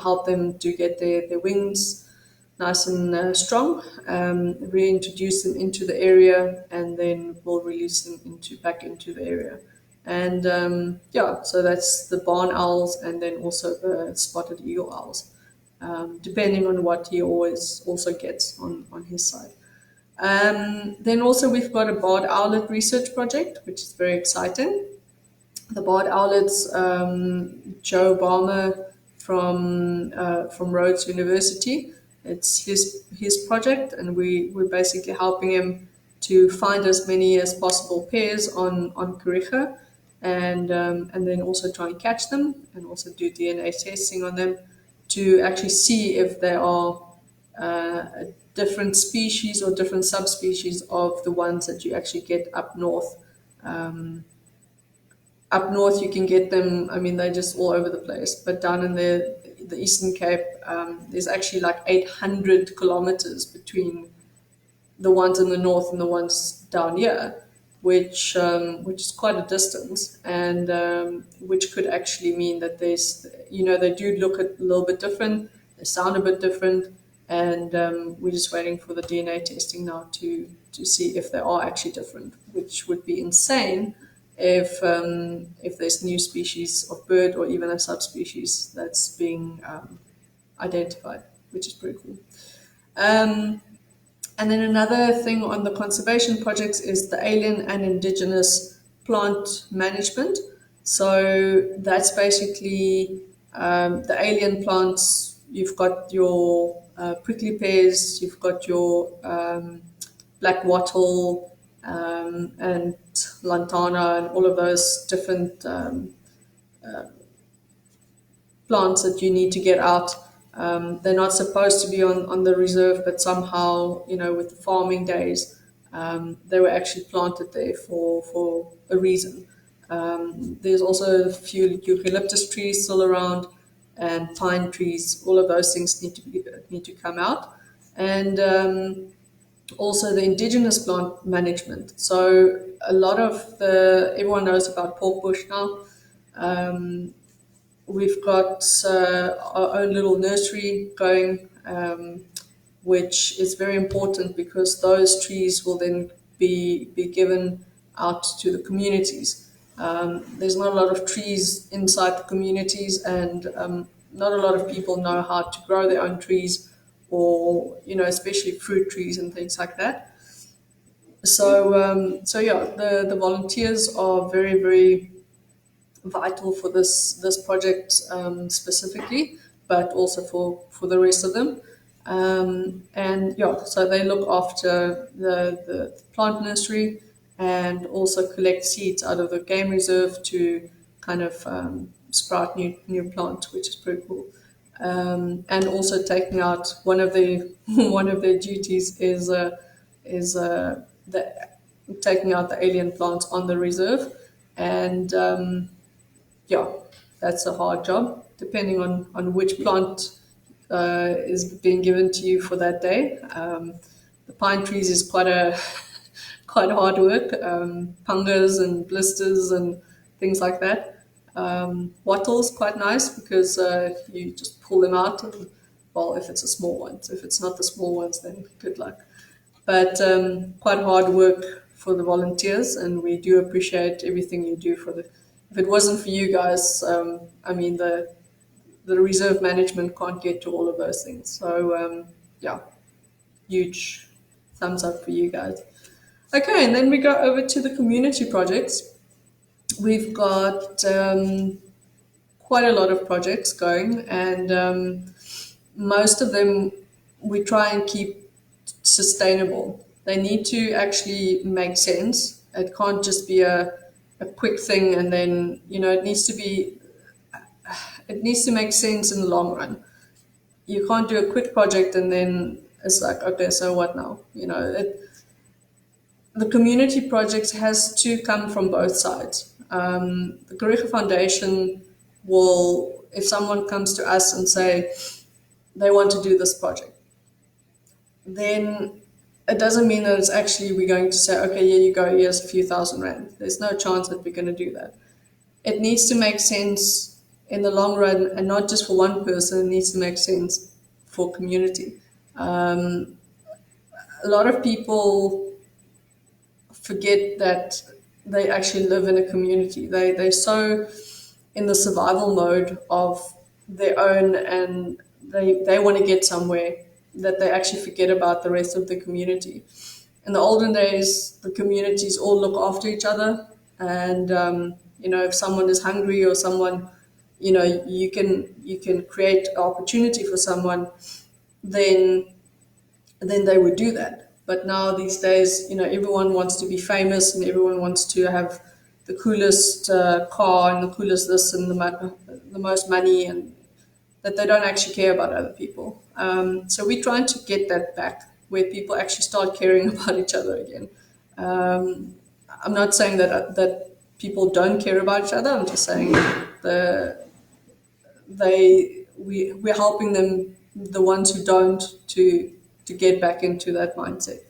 A: help them to get their wings nice and strong, reintroduce them into the area, and then we'll release them back into the area. And yeah, so that's the barn owls, and then also the spotted eagle owls, depending on what he always also gets on his side. Then also we've got a barred owlet research project, which is very exciting. The barred owlets, Joe Balmer from Rhodes University. It's his project, and we're basically helping him to find as many as possible pairs on Kariega, and then also try and catch them, and also do DNA testing on them to actually see if they are a different species or different subspecies of the ones that you actually get up north. Up north, you can get them. I mean, they're just all over the place. But down in the Eastern Cape, there's actually like 800 kilometers between the ones in the north and the ones down here, which is quite a distance, and which could actually mean that they do look a little bit different, they sound a bit different, and we're just waiting for the DNA testing now to see if they are actually different, which would be insane if there's new species of bird or even a subspecies that's being identified, which is pretty cool. And then another thing on the conservation projects is the alien and indigenous plant management. So that's basically the alien plants. You've got your prickly pears, you've got your black wattle, and lantana, and all of those different plants that you need to get out. They're not supposed to be on the reserve, but somehow, with the farming days, they were actually planted there for a reason. There's also a few eucalyptus trees still around, and pine trees. All of those things need to come out, and also the indigenous plant management. So a lot of everyone knows about pork bush now. We've got our own little nursery going, which is very important because those trees will then be given out to the communities. There's not a lot of trees inside the communities, and not a lot of people know how to grow their own trees, or especially fruit trees and things like that. So yeah, the volunteers are very, very vital for this project specifically, but also for the rest of them. And yeah, so they look after the plant nursery, and also collect seeds out of the game reserve to kind of sprout new plants, which is pretty cool. And also taking out one of their duties is taking out the alien plants on the reserve, and yeah, that's a hard job, depending on which plant is being given to you for that day. The pine trees is quite quite hard work, pungas and blisters and things like that. Wattles quite nice because you just pull them out. And, well, if it's a small one. So if it's not the small ones, then good luck. But quite hard work for the volunteers, and we do appreciate everything you do for the. If it wasn't for you guys, I mean the reserve management can't get to all of those things. So yeah, huge thumbs up for you guys. Okay, and then we go over to the community projects. We've got quite a lot of projects going, and most of them we try and keep sustainable. They need to actually make sense. It can't just be a quick thing, and then it needs to make sense in the long run. You can't do a quick project and then it's like, okay, so what now? The community project has to come from both sides. The Kariega Foundation will, if someone comes to us and say they want to do this project, then it doesn't mean that it's actually we're going to say, okay, here you go, here's a few thousand rand. There's no chance that we're going to do that. it needs to make sense in the long run, and not just for one person. It needs to make sense for community. Um, a lot of people forget that they actually live in a community. They're so in the survival mode of their own, and they want to get somewhere, that they actually forget about the rest of the community. In the olden days, the communities all look after each other, and if someone is hungry, or someone, you can create opportunity for someone, then they would do that. But now these days, everyone wants to be famous, and everyone wants to have the coolest car, and the coolest this, and the most money, and that they don't actually care about other people. So we're trying to get that back, where people actually start caring about each other again. Um, I'm not saying that people don't care about each other. I'm just saying the we're helping them, the ones who don't, to get back into that mindset.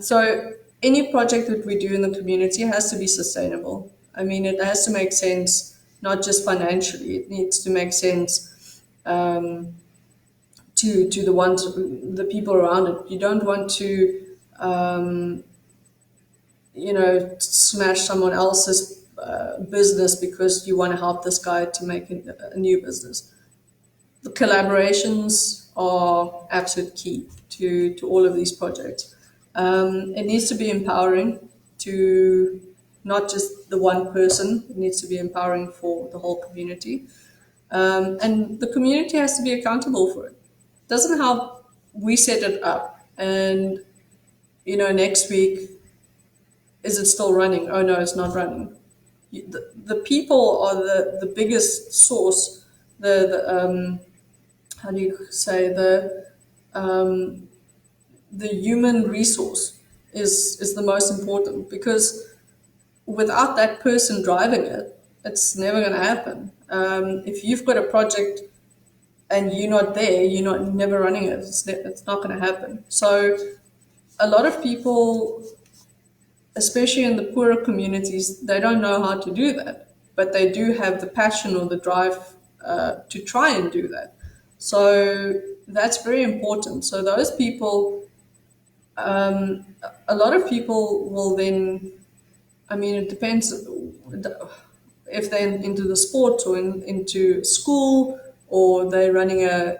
A: So any project that we do in the community has to be sustainable. I mean, it has to make sense, not just financially. It needs to make sense um, to the people around it. You don't want to um, smash someone else's business because you want to help this guy to make a new business. The collaborations are absolute key to all of these projects. It needs to be empowering to not just the one person. It needs to be empowering for the whole community, and the community has to be accountable for it. It doesn't help we set it up, and next week, is it still running? Oh no, it's not running. The people are the biggest source. The how do you say, um, the human resource is the most important, because without that person driving it, it's never going to happen. If you've got a project and you're not there, you're not never running it. It's not going to happen. So a lot of people, especially in the poorer communities, they don't know how to do that, but they do have the passion or the drive to try and do that. So that's very important. So those people, a lot of people will then, I mean, it depends if they're into the sport, or into school, or they're running a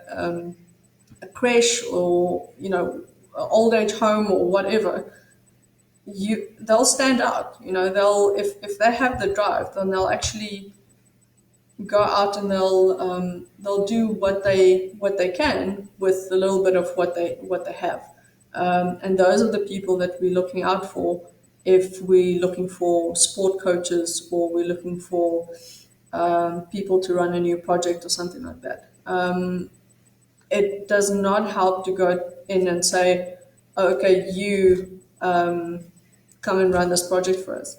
A: creche, or an old age home, or whatever. They'll stand out. They'll, if they have the drive, then they'll actually go out, and they'll do what they can with a little bit of what they have. And those are the people that we're looking out for if we're looking for sport coaches, or we're looking for people to run a new project or something like that. It does not help to go in and say, oh, okay, you come and run this project for us.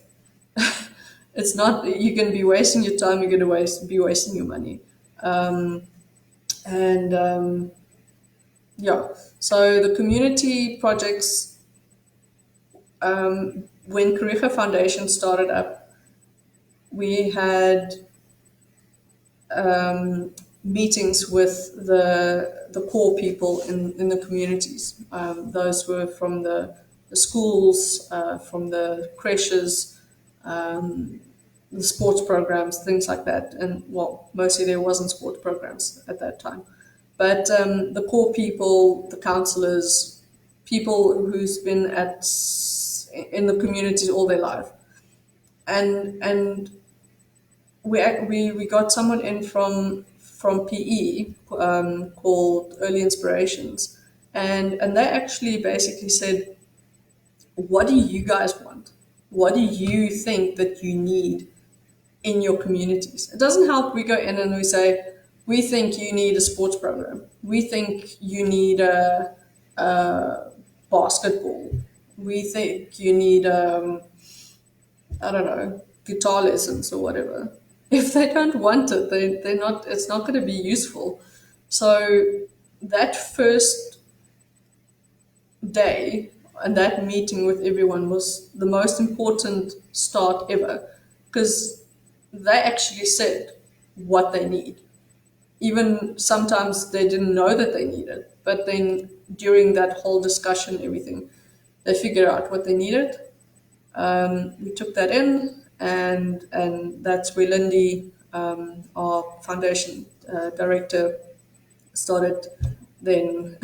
A: It's not, you're going to be wasting your time, you're going to be wasting your money. And yeah, so the community projects, when Kariega Foundation started up, we had meetings with the core people in the communities. Those were from the schools, from the creches, the sports programs, things like that. And well, mostly there wasn't sports programs at that time. But the core people, the councillors, people who's been in the communities all their life, and we got someone in from PE called Early Inspirations, and they actually basically said, what do you guys want? What do you think that you need in your communities? It doesn't help we go in and we say, we think you need a sports program. We think you need a basketball. We think you need, I don't know, guitar lessons or whatever. If they don't want it, they're not. It's not going to be useful. So that first day and that meeting with everyone was the most important start ever, because they actually said what they need. Even sometimes they didn't know that they needed, but then during that whole discussion, everything, they figured out what they needed. We took that in, and that's where Lindy, our foundation director, started then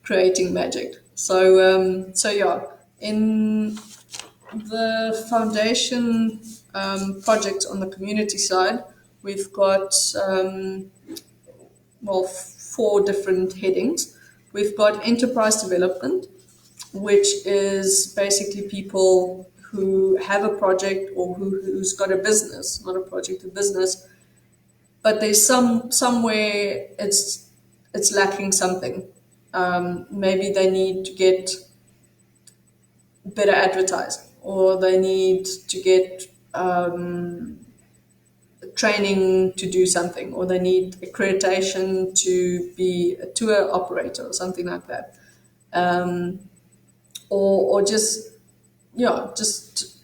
A: creating magic. So yeah, in the foundation projects on the community side, we've got well, four different headings. We've got enterprise development, which is basically people who have a project or who's got a business, not a project, a business, but there's somewhere it's lacking something. Maybe they need to get better advertising, or they need to get training to do something, or they need accreditation to be a tour operator or something like that, um, or just just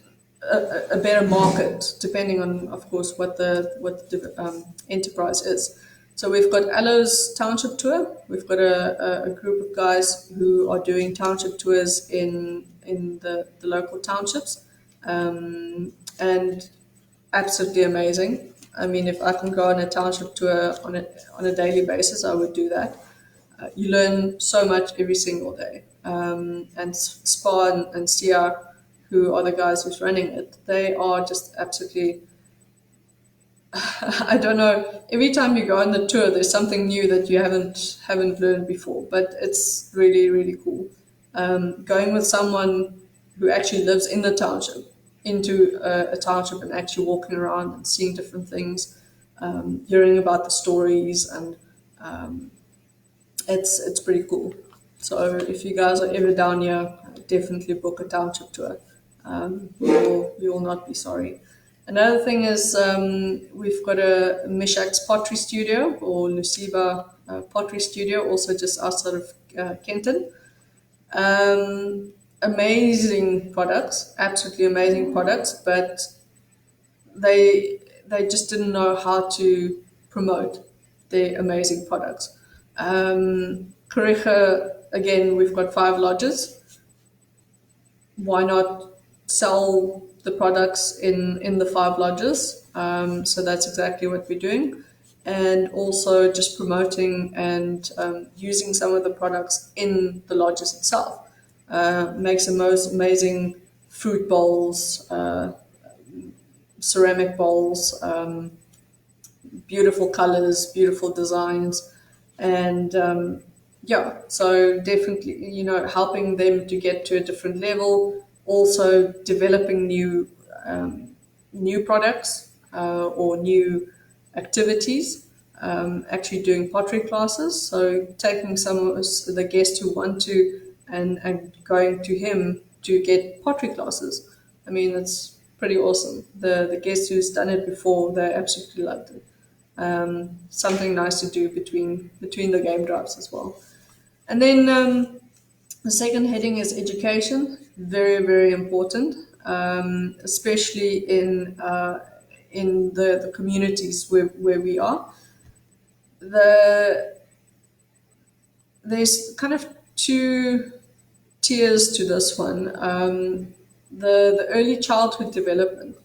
A: a better market, depending on, of course, what the enterprise is. So we've got Aloe's township tour. We've got a group of guys who are doing township tours in the local townships, and absolutely amazing. I mean, if I can go on a township tour on a daily basis, I would do that. You learn so much every single day. And Spa and Sia, who are the guys who's running it, they are just absolutely. I don't know. Every time you go on the tour, there's something new that you haven't learned before. But it's really really cool. Going with someone who actually lives in the township, into a township, and actually walking around and seeing different things, hearing about the stories, and it's pretty cool. So if you guys are ever down here, definitely book a township tour. You'll not be sorry. Another thing is, we've got a Mishak's pottery studio, or Luciba pottery studio, also just outside of Kenton. Amazing products, absolutely amazing products, but they just didn't know how to promote their amazing products. Kariega, again, we've got 5 lodges. Why not sell the products in the 5 lodges? So that's exactly what we're doing. And also just promoting and using some of the products in the lodges itself. Makes the most amazing fruit bowls, ceramic bowls, beautiful colors, beautiful designs, and yeah, so definitely, helping them to get to a different level. Also, developing new products, or new activities. Actually, doing pottery classes. So taking some of the guests who want to, and going to him to get pottery classes. I mean, it's pretty awesome. The guest who's done it before, they absolutely loved it. Something nice to do between the game drives as well. And then the second heading is education. Very very important, especially in the communities where we are. There's kind of two tiers to this one. The early childhood development.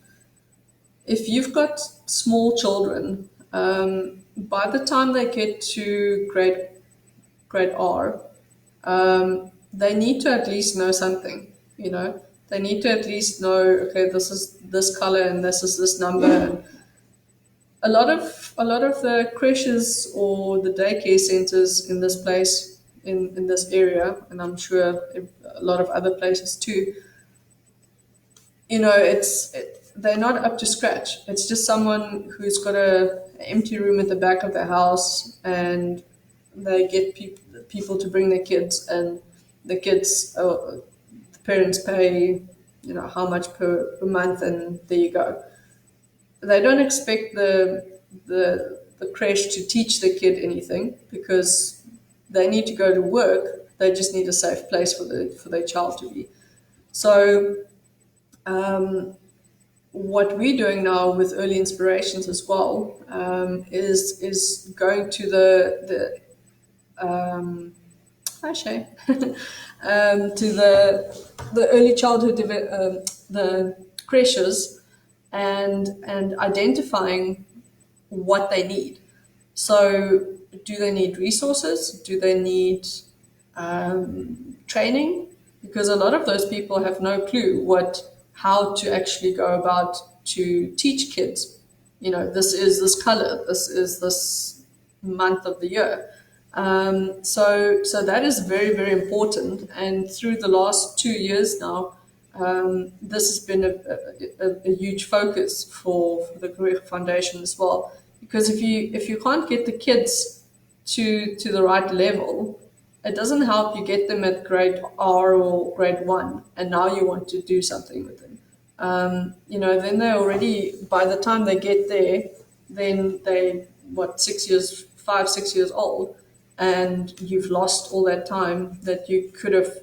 A: If you've got small children, by the time they get to grade R, they need to at least know something. They need to at least know, okay, this is this color and this is this number. And a lot of the creches or the daycare centers in this place, in this area, and I'm sure a lot of other places too, they're not up to scratch. It's just someone who's got an empty room at the back of their house, and they get people to bring their kids, and the kids, the parents pay, how much per month, and there you go. They don't expect the creche to teach the kid anything, because they need to go to work. They just need a safe place for their child to be. So what we're doing now with early inspirations as well, is going to hi Shay, to the early childhood the creches, and identifying what they need. So, do they need resources? Do they need training? Because a lot of those people have no clue how to actually go about to teach kids. This is this color. This is this month of the year. So that is very, very important. And through the last 2 years now, this has been a huge focus for the Kariega Foundation as well. Because if you can't get the kids to the right level, it doesn't help you get them at grade R or grade one, and now you want to do something with them. Then they already, by the time they get there, then they, 6 years, 5, 6 years old, and you've lost all that time that you could have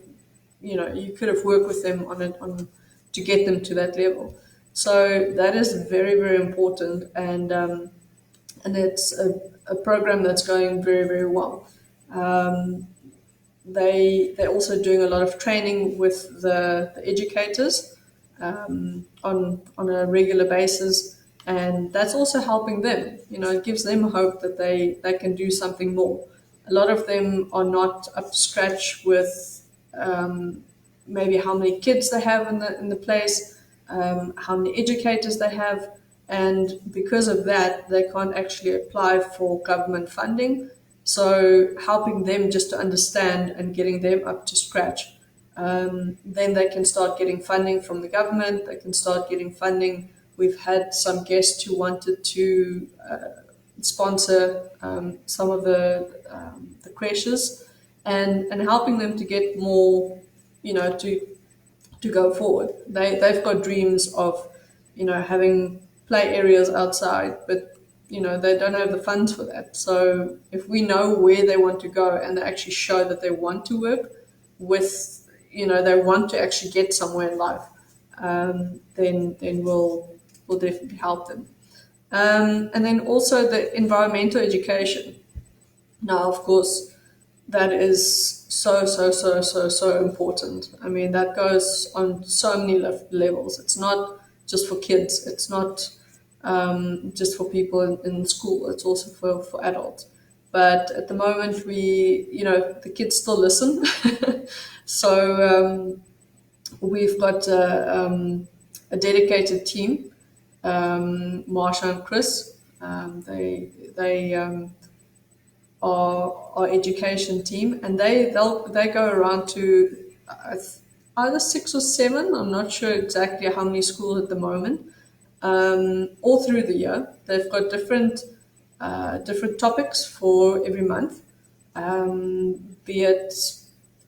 A: worked with them on to get them to that level. So that is very, very important, and it's a program that's going very, very well. They're also doing a lot of training with the educators on a regular basis, and that's also helping them. It gives them hope that they can do something more. A lot of them are not up to scratch with maybe how many kids they have in the place, how many educators they have, and because of that, they can't actually apply for government funding. So helping them just to understand and getting them up to scratch, then they can start getting funding from the government. They can start getting funding. We've had some guests who wanted to sponsor some of the creches, and helping them to get more, to go forward. They've got dreams of, having play areas outside, but they don't have the funds for that. So if we know where they want to go and they actually show that they want to work with, they want to actually get somewhere in life, then we'll definitely help them. And then also the environmental education. Now, of course, that is so important. I mean, that goes on so many levels. It's not just for kids. It's not just for people in school. It's also for adults. But at the moment, the kids still listen. So we've got a dedicated team, Marsha and Chris. They are our education team, and they go around to either 6 or 7. I'm not sure exactly how many schools at the moment. All through the year, they've got different topics for every month, be it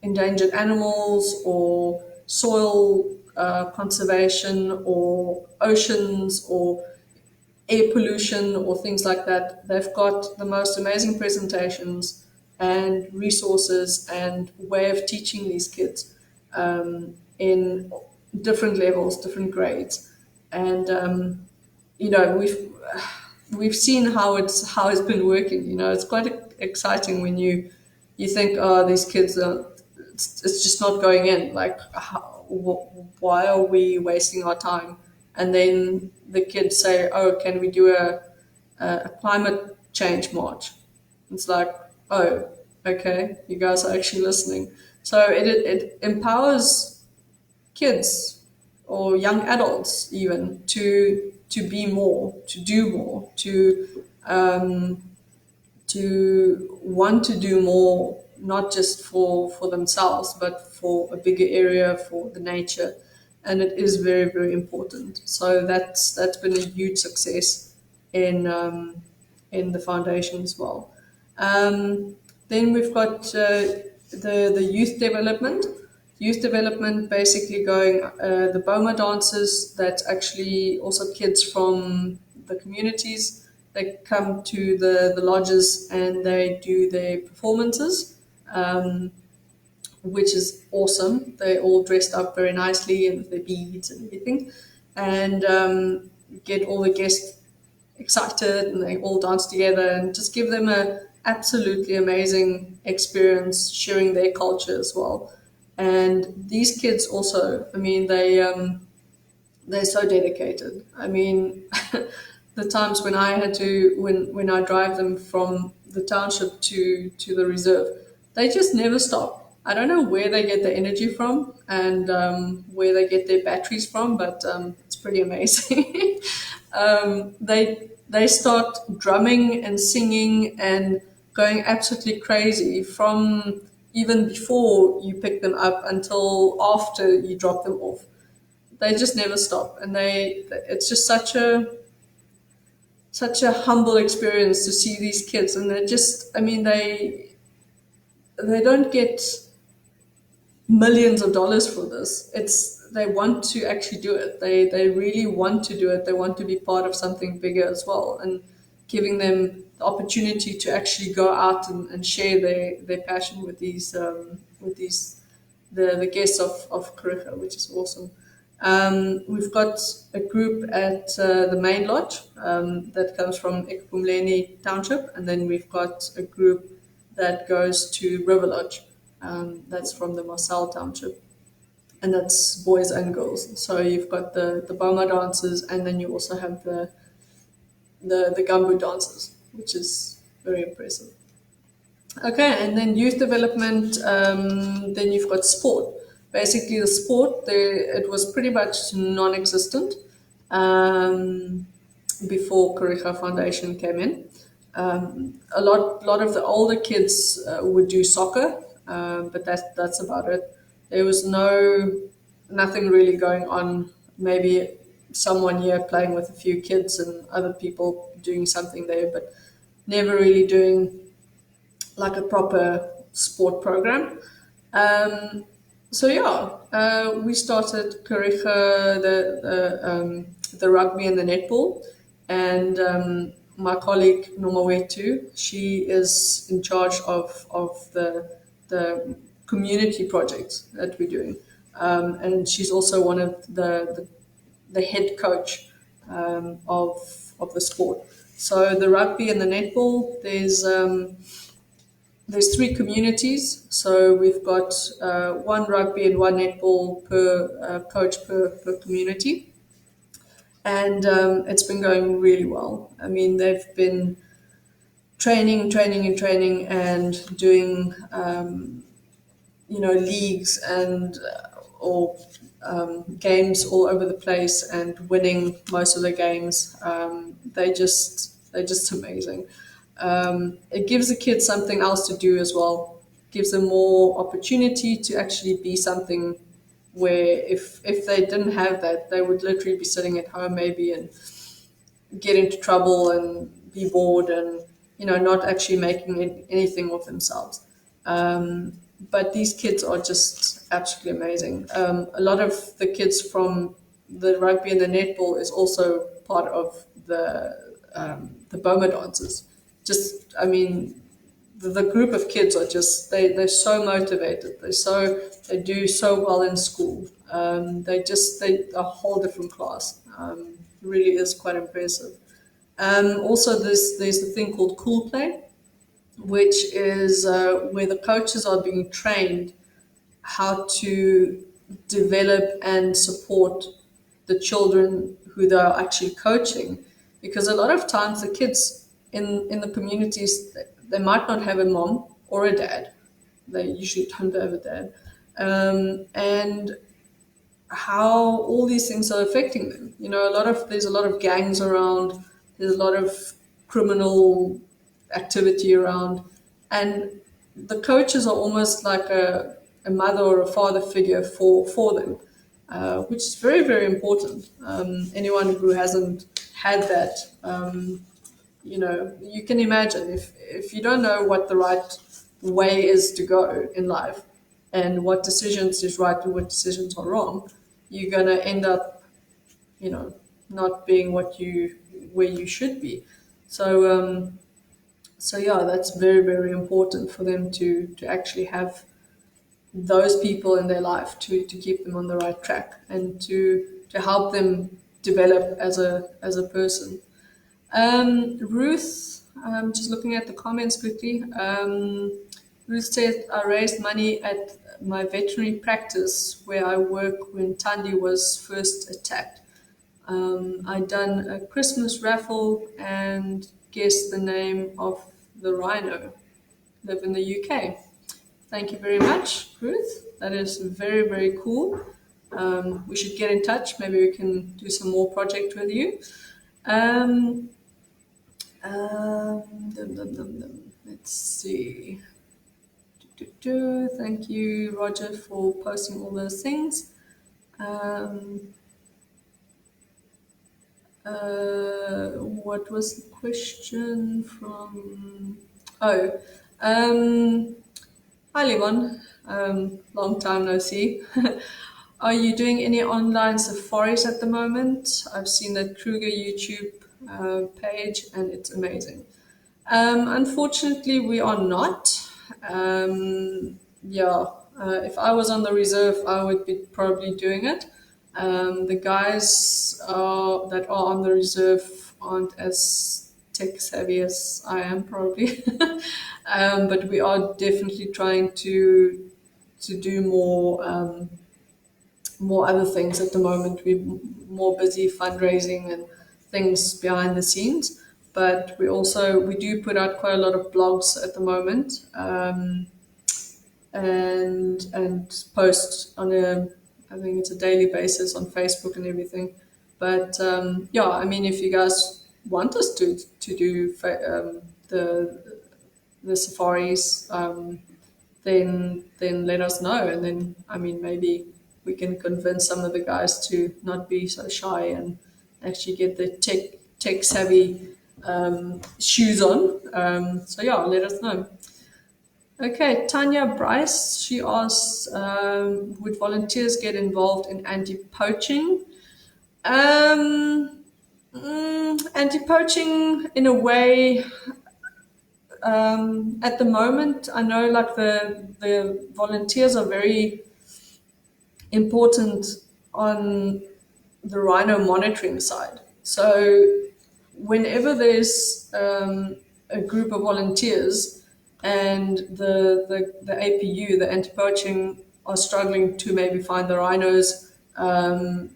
A: endangered animals or soil conservation or oceans or air pollution or things like that. They've got the most amazing presentations and resources and way of teaching these kids in different levels, different grades. And we've seen how it's been working. It's quite exciting when you think, oh, these kids it's just not going in. Like, why are we wasting our time? And then the kids say, oh, can we do a climate change march? It's like, oh, okay, you guys are actually listening. So it empowers kids or young adults even to be more, to do more, to want to do more, not just for themselves, but for a bigger area, for the nature. And it is very, very important. So that's been a huge success in the foundation as well. Then we've got the youth development. Youth development, basically going the Boma dancers. That's actually also kids from the communities. They come to the lodges and they do their performances. Which is awesome. They're all dressed up very nicely and with their beads and everything. and get all the guests excited, and they all dance together, and just give them a absolutely amazing experience sharing their culture as well. And these kids also, I mean, they're so dedicated. I mean, the times when I had to when I drive them from the township to the reserve, they just never stop. I don't know where they get the energy from, and where they get their batteries from, but it's pretty amazing. They start drumming and singing and going absolutely crazy from even before you pick them up until after you drop them off. They just never stop, and it's just such a humble experience to see these kids. And they just, I mean, they don't get millions of dollars for this. It's They want to actually do it. They really want to do it. They want to be part of something bigger as well, and giving them the opportunity to actually go out and share their passion with these the guests of Kariega, which is awesome. We've got a group at the main lodge that comes from Ekpumleni Township, and then we've got a group that goes to River Lodge. That's from the Marcel Township, and that's boys and girls. So you've got the Boma dancers, and then you also have the Gambu dancers, which is very impressive. Okay, and then youth development. Then you've got sport. Basically, the sport there, it was pretty much non-existent um, before Kariega Foundation came in. A lot of the older kids would do soccer, but that's about it. There was nothing really going on. Maybe someone here playing with a few kids and other people doing something there, but never really doing like a proper sport program. Um, so yeah, we started Kariega, the rugby and the netball, and my colleague Nomawetu, she is in charge of the community projects that we're doing, and she's also one of the head coach of the sport. So the rugby and the netball, there's three communities, so we've got one rugby and one netball per coach per community, and it's been going really well. I mean, they've been training, and doing leagues and or games all over the place and winning most of the games. They're just amazing. It gives the kids something else to do as well. Gives them more opportunity to actually be something where if they didn't have that, they would literally be sitting at home maybe and get into trouble and be bored and not actually making anything of themselves. But these kids are just absolutely amazing. A lot of the kids from the rugby and the netball is also part of the Boma dancers. Just, I mean, the group of kids are just they're so motivated. They do so well in school. They a whole different class. Really is quite impressive. Also, there's the thing called Cool Play, which is where the coaches are being trained how to develop and support the children who they're actually coaching. Because a lot of times the kids in the communities, they might not have a mom or a dad. They usually don't have a dad. And how all these things are affecting them. There's a lot of gangs around, there's a lot of criminal activity around, and the coaches are almost like a mother or a father figure for them, which is very, very important. Anyone who hasn't had that, you can imagine if you don't know what the right way is to go in life and what decisions is right and what decisions are wrong, you're going to end up, not being where you should be. So yeah, that's very, very important for them to actually have those people in their life to keep them on the right track and to help them develop as a person. Ruth, just looking at the comments quickly. Ruth said, I raised money at my veterinary practice where I work when Tandy was first attacked. I done a Christmas raffle and guessed the name of the rhino. Live in the UK. Thank you very much, Ruth. That is very, very cool. We should get in touch. Maybe we can do some more project with you. Um, let's see. Thank you, Roger, for posting all those things. Um, what was the question from? Oh, hi, Levon. Long time no see. Are you doing any online safaris at the moment? I've seen that Kruger YouTube page and it's amazing. Unfortunately, we are not. Yeah, if I was on the reserve, I would be probably doing it. The guys that are on the reserve aren't as tech savvy as I am, probably. But we are definitely trying to do more other things at the moment. We're more busy fundraising and things behind the scenes, but we do put out quite a lot of blogs at the moment, and post on a, I think it's a daily basis on Facebook and everything. But yeah, I mean, if you guys want us to do the safaris, then let us know, and then I mean maybe we can convince some of the guys to not be so shy and actually get the tech savvy shoes on. So yeah, let us know. Okay, Tanya Bryce, she asks, would volunteers get involved in anti-poaching? Anti-poaching in a way. At the moment, I know like the volunteers are very important on the rhino monitoring side. So whenever there's a group of volunteers and the APU, the anti-poaching, are struggling to maybe find the rhinos, then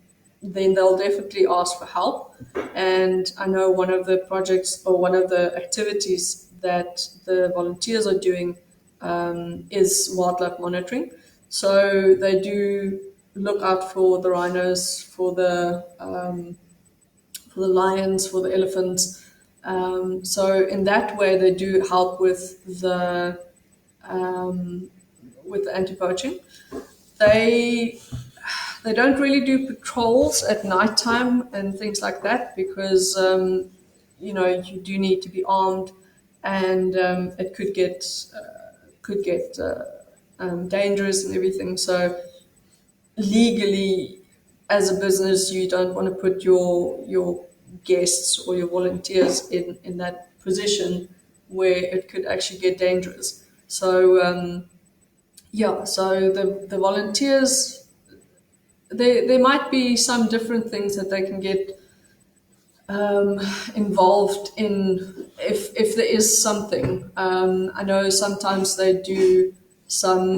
A: they'll definitely ask for help. And I know one of the projects or one of the activities that the volunteers are doing is wildlife monitoring. So they do look out for the rhinos, for the lions, for the elephants. So in that way, they do help with the anti-poaching. They they don't really do patrols at nighttime and things like that because you do need to be armed, and it could get dangerous and everything. So legally, as a business, you don't want to put your guests or your volunteers in that position where it could actually get dangerous. So yeah, so the volunteers, there might be some different things that they can get involved in if there is something. I know sometimes they do some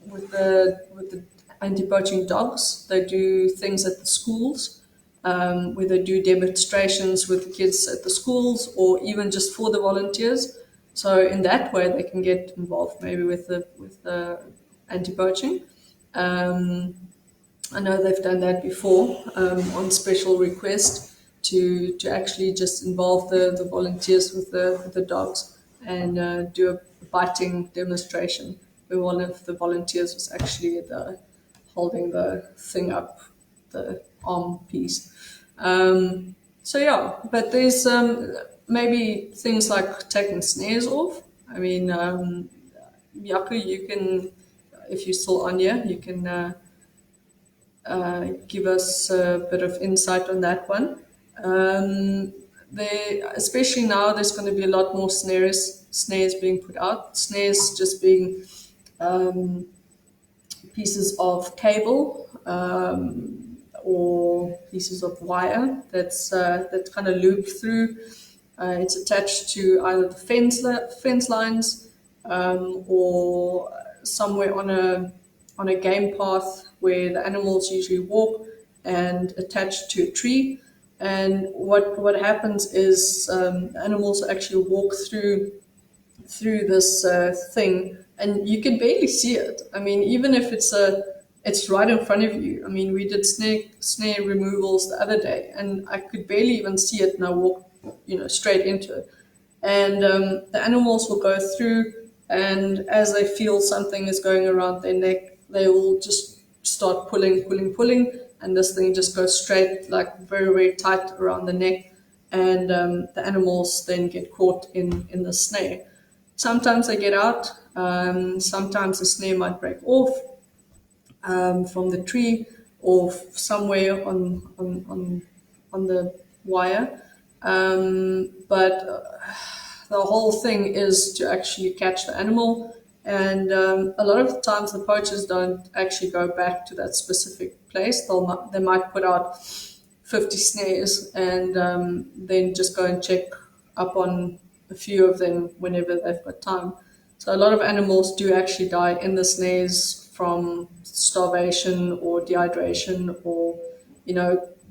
A: with the anti-poaching dogs. They do things at the schools where they do demonstrations with the kids at the schools, or even just for the volunteers. So in that way, they can get involved maybe with the anti-poaching. I know they've done that before on special request to actually just involve the volunteers with the dogs and do a biting demonstration where one of the volunteers was actually holding the thing up, the arm piece. So yeah, but there's maybe things like taking snares off. I mean, Yaku, you can, if you're still on here, you can give us a bit of insight on that one. Especially now, there's going to be a lot more snares being put out. Snares just being pieces of cable or small pieces of wire that's kind of looped through. It's attached to either the fence lines, or somewhere on a game path where the animals usually walk, and attached to a tree. And what happens is, animals actually walk through this thing, and you can barely see it. I mean, even if it's right in front of you. I mean, we did snare removals the other day, and I could barely even see it, and I walked, straight into it. And the animals will go through, and as they feel something is going around their neck, they will just start pulling, pulling, pulling, and this thing just goes straight, like very, very tight around the neck, and the animals then get caught in the snare. Sometimes they get out. Sometimes the snare might break off from the tree or somewhere on the wire. But the whole thing is to actually catch the animal. And a lot of the times the poachers don't actually go back to that specific place. They might put out 50 snares, and then just go and check up on a few of them whenever they've got time. So a lot of animals do actually die in the snares from starvation or dehydration, or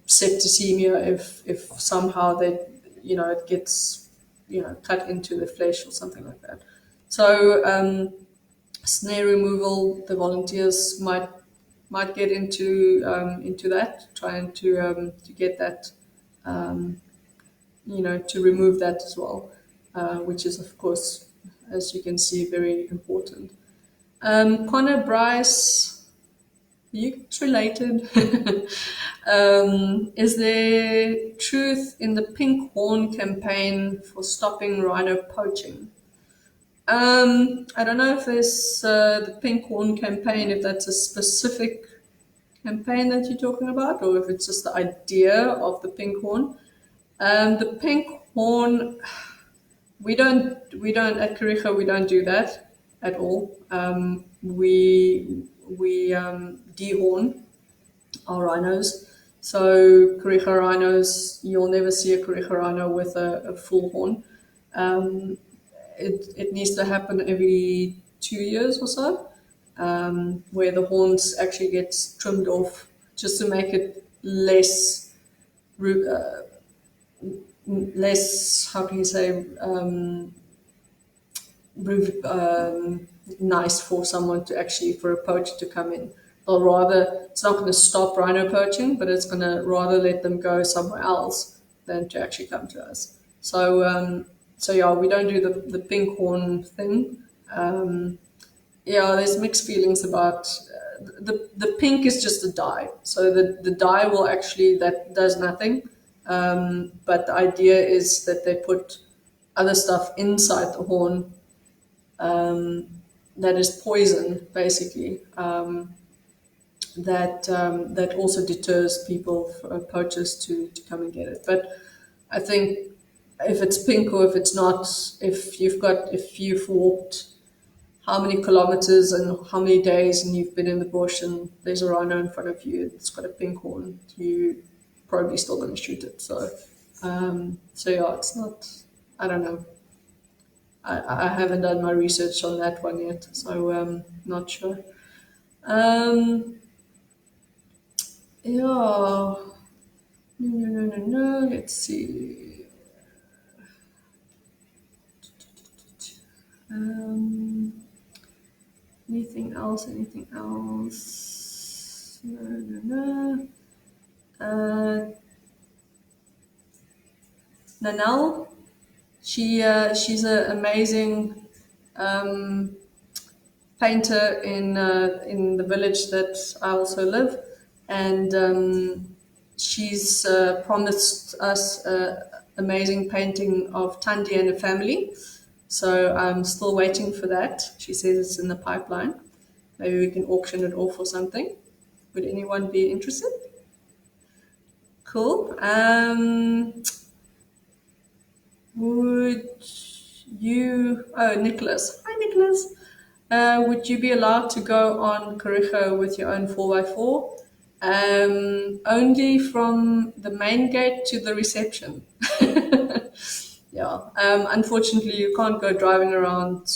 A: septicemia, if somehow it gets cut into the flesh or something like that. So snare removal, the volunteers might get into that, trying to get that, to remove that as well, which is, of course, as you can see, very important. Connor Bryce, you related. Is there truth in the Pink Horn campaign for stopping rhino poaching? I don't know if there's the Pink Horn campaign, if that's a specific campaign that you're talking about, or if it's just the idea of the pink horn. The pink horn, we don't at Kariega, we don't do that at all. We dehorn our rhinos. So Kariega rhinos, you'll never see a Kariega rhino with a full horn. It needs to happen every 2 years or so, where the horns actually get trimmed off, just to make it less, how can you say, nice for someone to actually, for a poacher to come in. Or rather, it's not going to stop rhino poaching, but it's going to rather let them go somewhere else than to actually come to us. So yeah, we don't do the pink horn thing. Yeah, there's mixed feelings about the pink is just a dye. So the dye will actually, that does nothing. But the idea is that they put other stuff inside the horn that is poison, basically. That also deters people, poachers, to come and get it. But I think if it's pink or if it's not, if you've walked how many kilometers and how many days and you've been in the bush and there's a rhino in front of you, it's got a pink horn, you probably still going to shoot it. So yeah, it's not, I don't know. I haven't done my research on that one yet, so not sure. Yeah. No. Let's see. Anything else? No. Nanelle, she's an amazing painter in the village that I also live, and she's promised us an amazing painting of Tandy and her family. So I'm still waiting for that. She says it's in the pipeline. Maybe we can auction it off or something. Would anyone be interested? Cool. Would you... Oh, Nicholas. Hi, Nicholas. Would you be allowed to go on Kariega with your own 4x4? Only from the main gate to the reception. Yeah. Unfortunately, you can't go driving around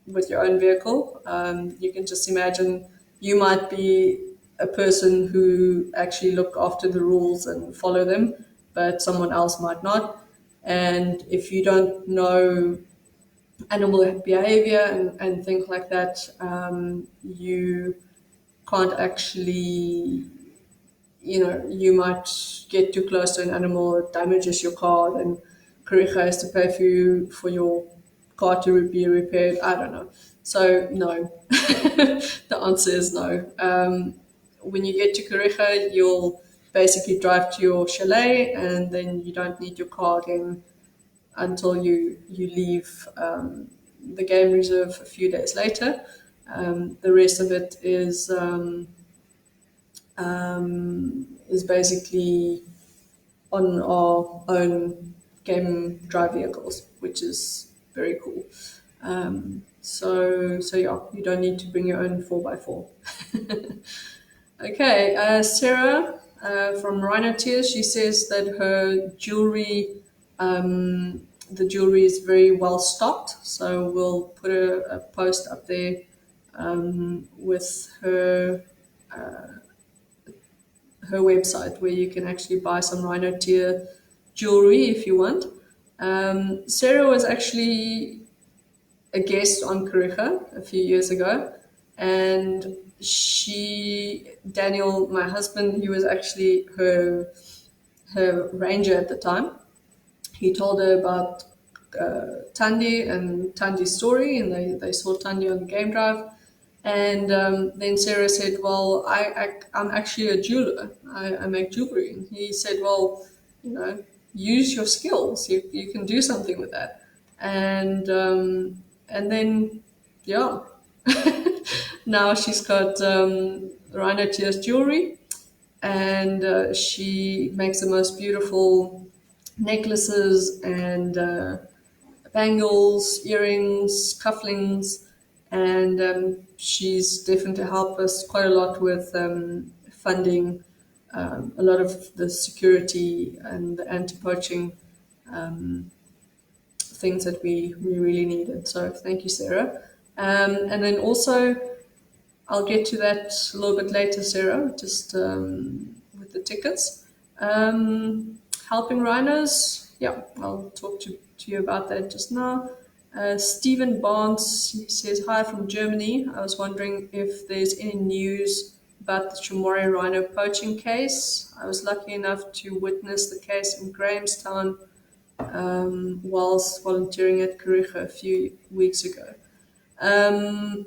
A: with your own vehicle. You can just imagine you might be a person who actually look after the rules and follow them, but someone else might not. And if you don't know animal behavior and things like that, you can't actually, you might get too close to an animal, it damages your car, and Kariega has to pay for you for your car to be repaired. I don't know. So no, the answer is no. When you get to Kariega, you'll basically drive to your chalet, and then you don't need your car again until you leave the game reserve a few days later. The rest of it is basically on our own game drive vehicles, which is very cool. So yeah, you don't need to bring your own 4x4. Okay, Sarah from Rhino Tears, she says that her jewelry, the jewelry is very well stocked. So we'll put a post up there with her website where you can actually buy some Rhino Tier jewelry if you want. Sarah was actually a guest on Kariega a few years ago, and Daniel, my husband, he was actually her ranger at the time. He told her about Tandy and Tandy's story, and they saw Tandy on the game drive. And then Sarah said, "Well, I'm actually a jeweler. I make jewelry." And he said, "Well, use your skills. You can do something with that." And then, yeah, now she's got Rhino Tears jewelry, and she makes the most beautiful necklaces and bangles, earrings, cufflinks, and she's definitely helped us quite a lot with funding a lot of the security and the anti-poaching things that we really needed. So thank you, Sarah. And then also, I'll get to that a little bit later, Sarah, just with the tickets. Helping rhinos, yeah, I'll talk to you about that just now. Stephen Barnes, he says, "Hi from Germany. I was wondering if there's any news about the Chamorro rhino poaching case. I was lucky enough to witness the case in Grahamstown whilst volunteering at Kariega a few weeks ago."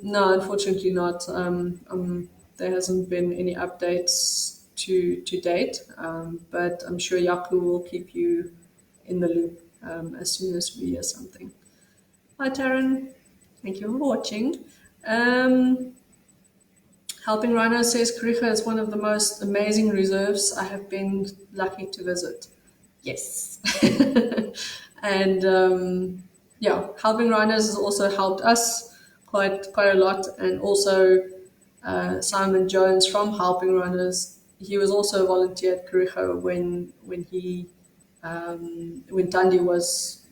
A: No, unfortunately not. There hasn't been any updates to date, but I'm sure Yaku will keep you in the loop as soon as we hear something. Hi, Taryn. Thank you for watching. Helping Rhino says Kariega is one of the most amazing reserves I have been lucky to visit. Yes. And yeah, helping rhinos has also helped us quite a lot, and also Simon Jones from Helping Rhinos. He was also a volunteer at Kariega when Dundee was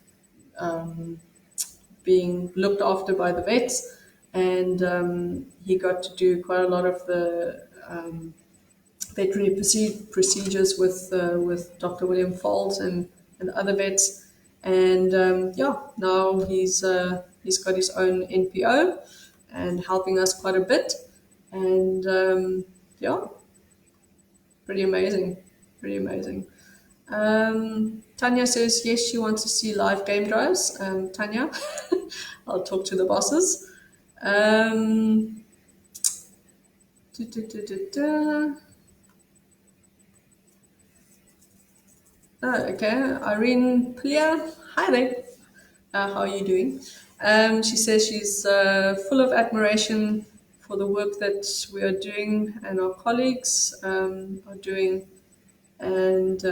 A: being looked after by the vets, and he got to do quite a lot of the veterinary procedures with Dr. William Falls and other vets. And yeah, now he's got his own NPO and helping us quite a bit. And yeah, pretty amazing, pretty amazing. Tanya says yes, she wants to see live game drives. Tanya, I'll talk to the bosses. Da, da, da, da, da. Oh, okay. Irene Plia, hi there. How are you doing? She says she's full of admiration for the work that we are doing and our colleagues are doing. And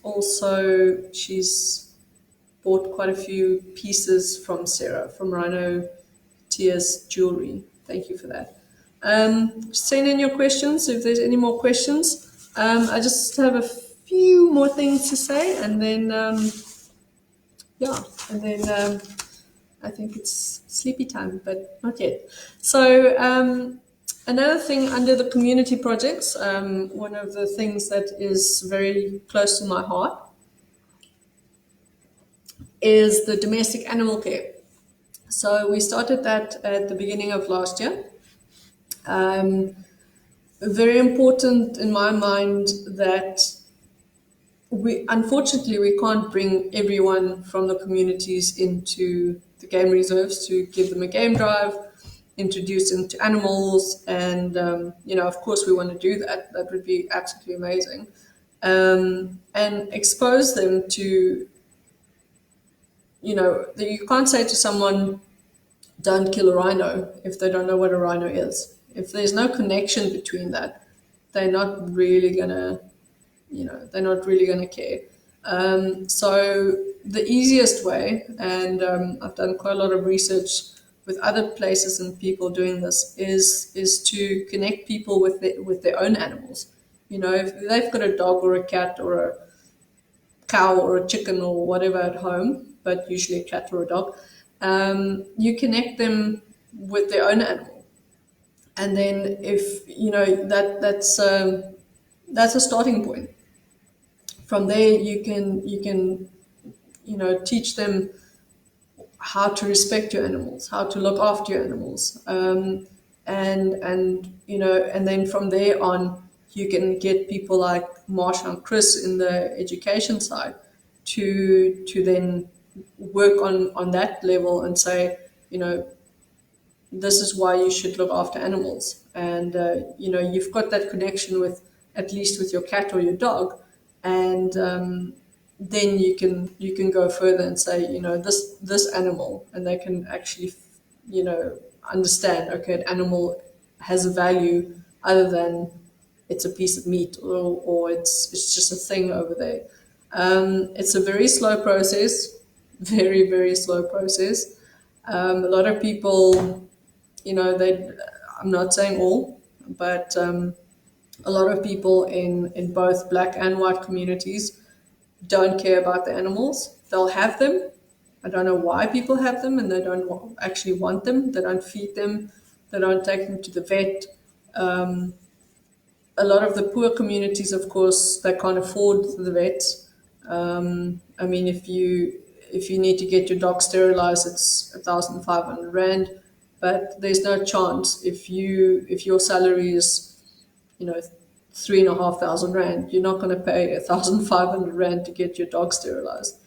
A: also, she's bought quite a few pieces from Sarah, from Rhino Tears Jewelry. Thank you for that. Send in your questions if there's any more questions. I just have a few more things to say, and then yeah, and then I think it's sleepy time, but not yet. So another thing under the community projects, one of the things that is very close to my heart is the domestic animal care. So we started that at the beginning of last year. Um, Very important in my mind that we unfortunately we can't bring everyone from the communities into the game reserves to give them a game drive, introduce them to animals, and of course we want to do that. That would be absolutely amazing, and expose them to you can't say to someone don't kill a rhino if they don't know what a rhino is. If there's no connection between that, they're not really gonna they're not really going to care. So the easiest way, and I've done quite a lot of research with other places and people doing this, is to connect people with their own animals. If they've got a dog or a cat or a cow or a chicken or whatever at home, but usually a cat or a dog, you connect them with their own animal, and then if that's a starting point. From there you can teach them how to respect your animals, how to look after your animals, and then from there on you can get people like Marsha and Chris in the education side to then work on that level and say, this is why you should look after animals, and you've got that connection with at least with your cat or your dog, and then you can go further and say, this animal, and they can actually understand, okay, an animal has a value other than it's a piece of meat, or it's just a thing over there. It's a very slow process, very very slow process. A lot of people, they I'm not saying all, but a lot of people in both black and white communities don't care about the animals. They'll have them. I don't know why people have them, and they don't actually want them. They don't feed them. They don't take them to the vet. A lot of the poor communities, of course, they can't afford the vets. I mean, if you need to get your dog sterilized, it's 1,500 rand, but there's no chance if your salary is, 3,500 rand, you're not going to pay 1,500 rand to get your dog sterilized.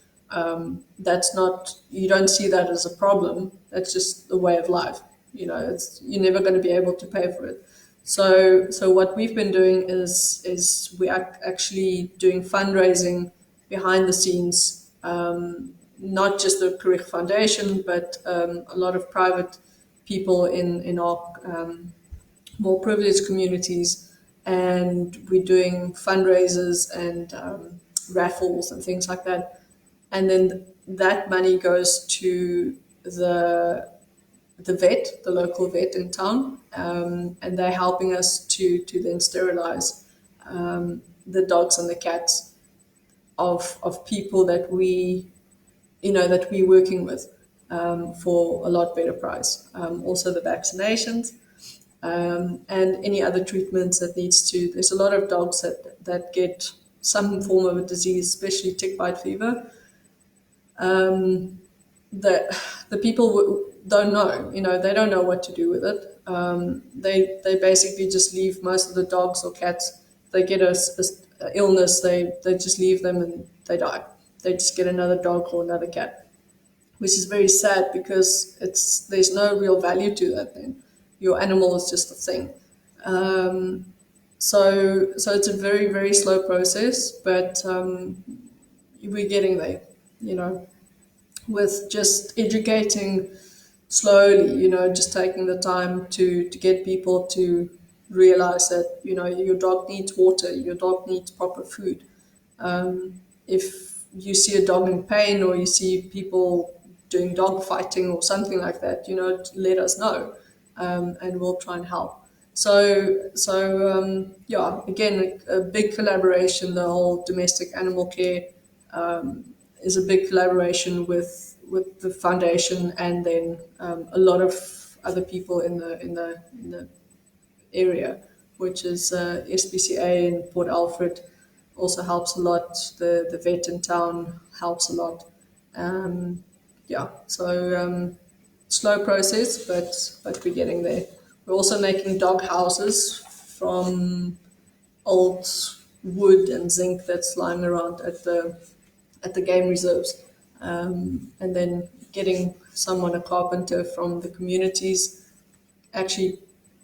A: That's not, you don't see that as a problem. That's just the way of life. You're never going to be able to pay for it. So what we've been doing is we are actually doing fundraising behind the scenes, not just the Kariega Foundation, but a lot of private people in our more privileged communities, and we're doing fundraisers and raffles and things like that, and then that money goes to the vet, the local vet in town, and they're helping us to then sterilize the dogs and the cats of people that we're working with, for a lot better price. Also the vaccinations, and any other treatments that needs to. There's a lot of dogs that get some form of a disease, especially tick bite fever. The people don't know, they don't know what to do with it. They basically just leave most of the dogs or cats. They get a illness, they just leave them and they die. They just get another dog or another cat, which is very sad because there's no real value to that. Then your animal is just a thing. So it's a very very slow process, but we're getting there. With just educating slowly, just taking the time to get people to realize that, your dog needs water, your dog needs proper food. If you see a dog in pain or you see people doing dog fighting or something like that, let us know, and we'll try and help. Yeah, again, a big collaboration. The whole domestic animal care is a big collaboration with the foundation, and then a lot of other people in the area, which is SPCA in Port Alfred, also helps a lot. The vet in town helps a lot. Yeah, slow process, but we're getting there. We're also making dog houses from old wood and zinc that's lying around at the game reserves, and then getting someone, a carpenter from the communities, actually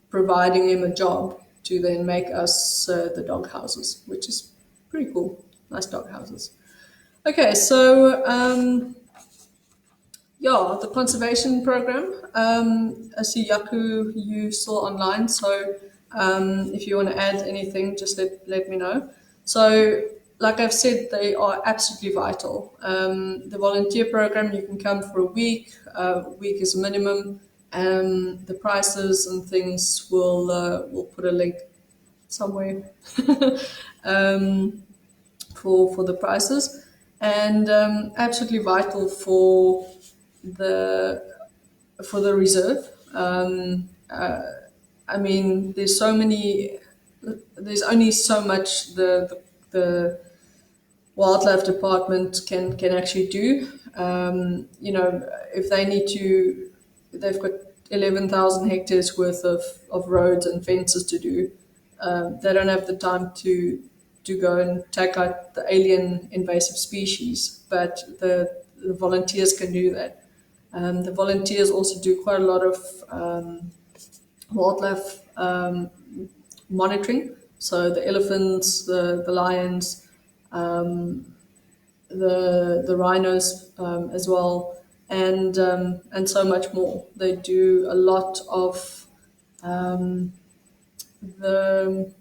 A: providing him a job to then make us the dog houses, which is pretty cool. Nice dog houses. Okay, yeah, the conservation program. I see Yaku, you still online, so if you want to add anything, just let me know. So, like I've said, they are absolutely vital. The volunteer program, you can come for a week is a minimum. The prices and things will put a link somewhere um, for the prices, and absolutely vital the for the reserve. I mean, there's so many. There's only so much the wildlife department can actually do. If they need to, they've got 11,000 hectares worth of roads and fences to do. They don't have the time to go and take out the alien invasive species, but the volunteers can do that. The volunteers also do quite a lot of wildlife monitoring. So the elephants, the lions, the rhinos as well, and so much more. They do a lot of the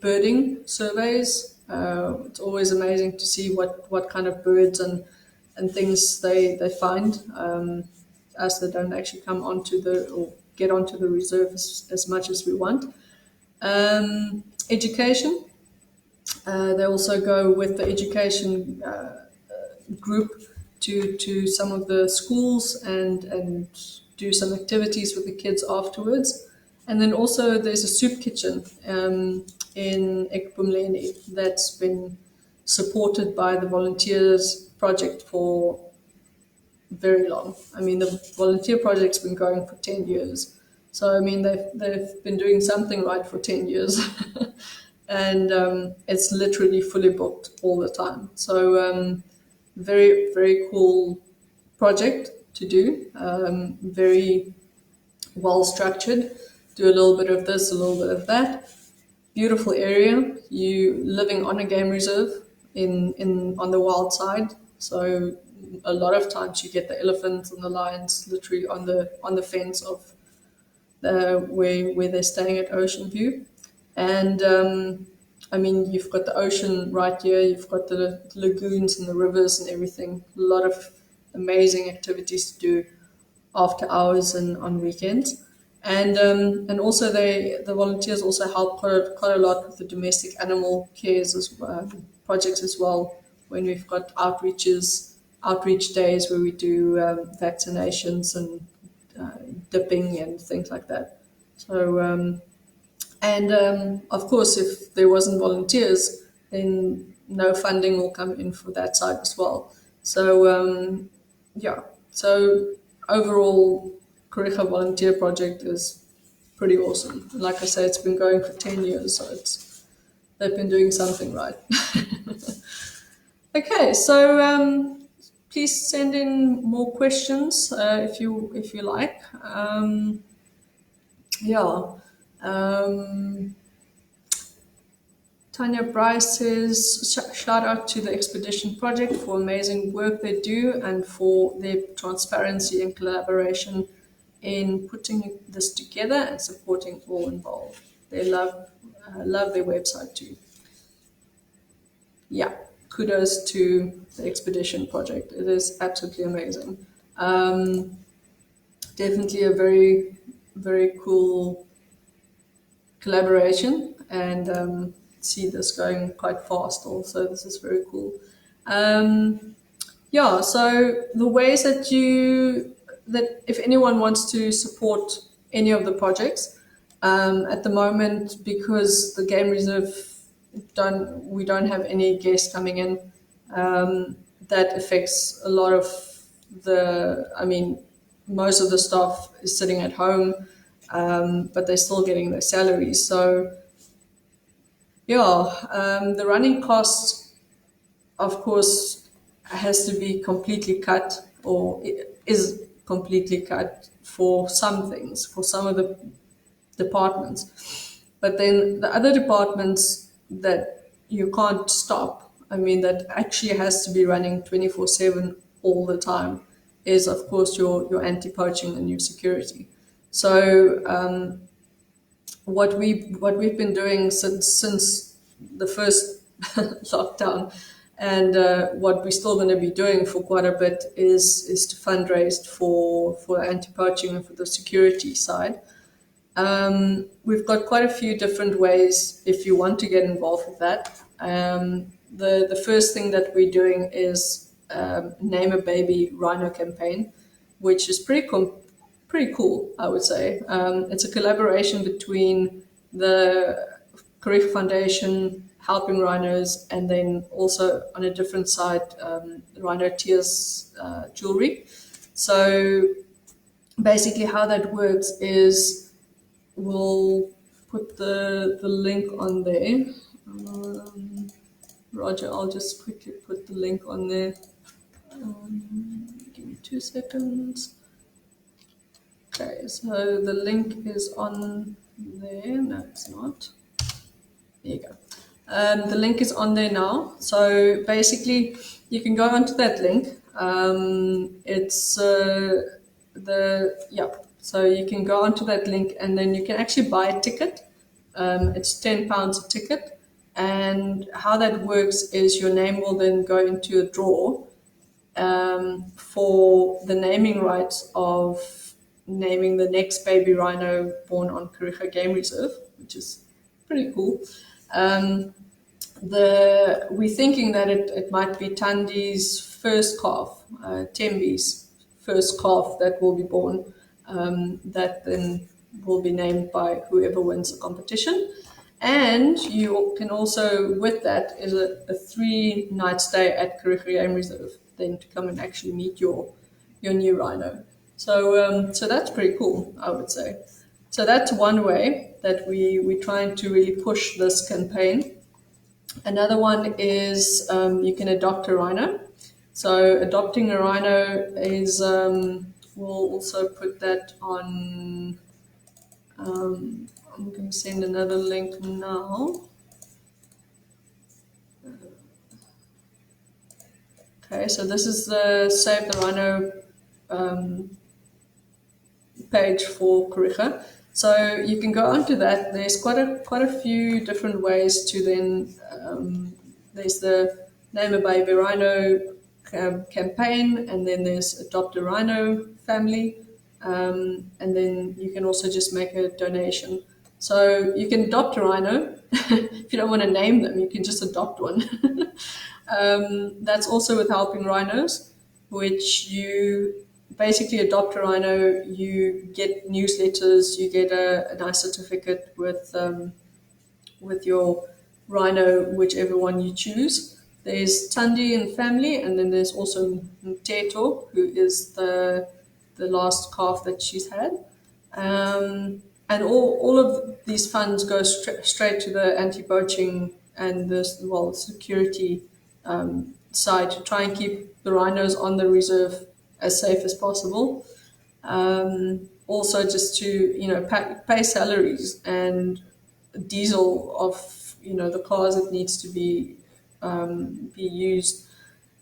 A: birding surveys. It's always amazing to see what kind of birds and things they find, as they don't actually come onto or get onto the reserve as much as we want. Education. They also go with the education group to some of the schools and do some activities with the kids afterwards. And then also there's a soup kitchen in Ekpumleni that's been supported by the volunteers project for very long. I mean, the volunteer project's been going for 10 years. So, I mean, they've been doing something right for 10 years. And it's literally fully booked all the time. So, very, very cool project to do. Very well structured. Do a little bit of this, a little bit of that. Beautiful area. You living on a game reserve in on the wild side. So a lot of times you get the elephants and the lions literally on the fence of where they're staying at Ocean View. And I mean, you've got the ocean right here, you've got the lagoons and the rivers and everything. A lot of amazing activities to do after hours and on weekends. And also the volunteers also help quite a lot with the domestic animal cares as well, projects as well. When we've got outreach days where we do vaccinations and dipping and things like that. So of course, if there wasn't volunteers, then no funding will come in for that side as well. So yeah, so overall, Kariega volunteer project is pretty awesome. Like I say, it's been going for 10 years, so they've been doing something right. Okay, so please send in more questions if you like. Yeah. Tanya Bryce says, shout out to the Expedition Project for amazing work they do and for their transparency and collaboration in putting this together and supporting all involved. They love their website too. Yeah, kudos to the Expedition Project. It is absolutely amazing. Definitely a very, very cool collaboration, and see this going quite fast also. This is very cool. Um, yeah, so the ways that if anyone wants to support any of the projects, at the moment, because the game reserve we don't have any guests coming in, that affects a lot of I mean, most of the staff is sitting at home, but they're still getting their salaries. So yeah, the running costs, of course, has to be completely cut, or is completely cut for some things, for some of the departments. But then the other departments that you can't stop, I mean, that actually has to be running 24/7 all the time, is of course your anti-poaching and your security. So what we've been doing since the first lockdown, and what we're still going to be doing for quite a bit, is to fundraise for anti-poaching and for the security side. We've got quite a few different ways if you want to get involved with that. The first thing that we're doing is Name a Baby Rhino campaign, which is pretty cool, I would say. It's a collaboration between the Kariega Foundation, Helping Rhinos, and then also on a different side, Rhino Tears Jewelry. So basically how that works is we'll put the link on there. Roger, I'll just quickly put the link on there. Give me 2 seconds. Okay, so the link is on there. No, it's not. There you go. The link is on there now. So basically, you can go onto that link. It's So you can go onto that link, and then you can actually buy a ticket. It's £10 a ticket, and how that works is your name will then go into a draw for the naming rights of naming the next baby rhino born on Kariega Game Reserve, which is pretty cool. We're thinking that it might be Tandi's first calf, Tembi's first calf that will be born, that then will be named by whoever wins the competition. And you can also, with that, is a 3-night stay at Kariega Game Reserve, then to come and actually meet your new rhino. So that's pretty cool, I would say. So that's one way that we're trying to really push this campaign. Another one is you can adopt a rhino. So adopting a rhino is, we'll also put that on, I'm going to send another link now. Okay, so this is the Save the Rhino page for Kariega. So you can go onto that. There's quite a few different ways to then. There's the Name a Baby Rhino campaign, and then there's Adopt a Rhino family, and then you can also just make a donation. So you can adopt a rhino. If you don't want to name them, you can just adopt one. That's also with Helping Rhinos, which you basically adopt a rhino, you get newsletters, you get a nice certificate with your rhino, whichever one you choose. There's Tandi and family, and then there's also Mteto, who is the last calf that she's had. And all of these funds go straight to the anti-poaching and the security side to try and keep the rhinos on the reserve as safe as possible. Also, just to pay salaries and diesel of the cars that needs to be used.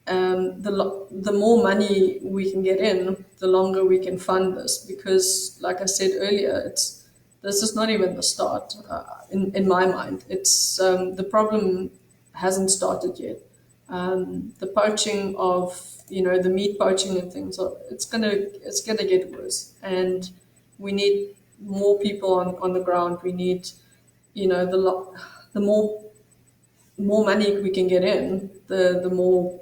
A: The more money we can get in, the longer we can fund this. Because, like I said earlier, this is not even the start. In my mind, it's the problem hasn't started yet. The poaching of the meat poaching and things, it's gonna get worse, and we need more people on the ground. We need the more money we can get in, the more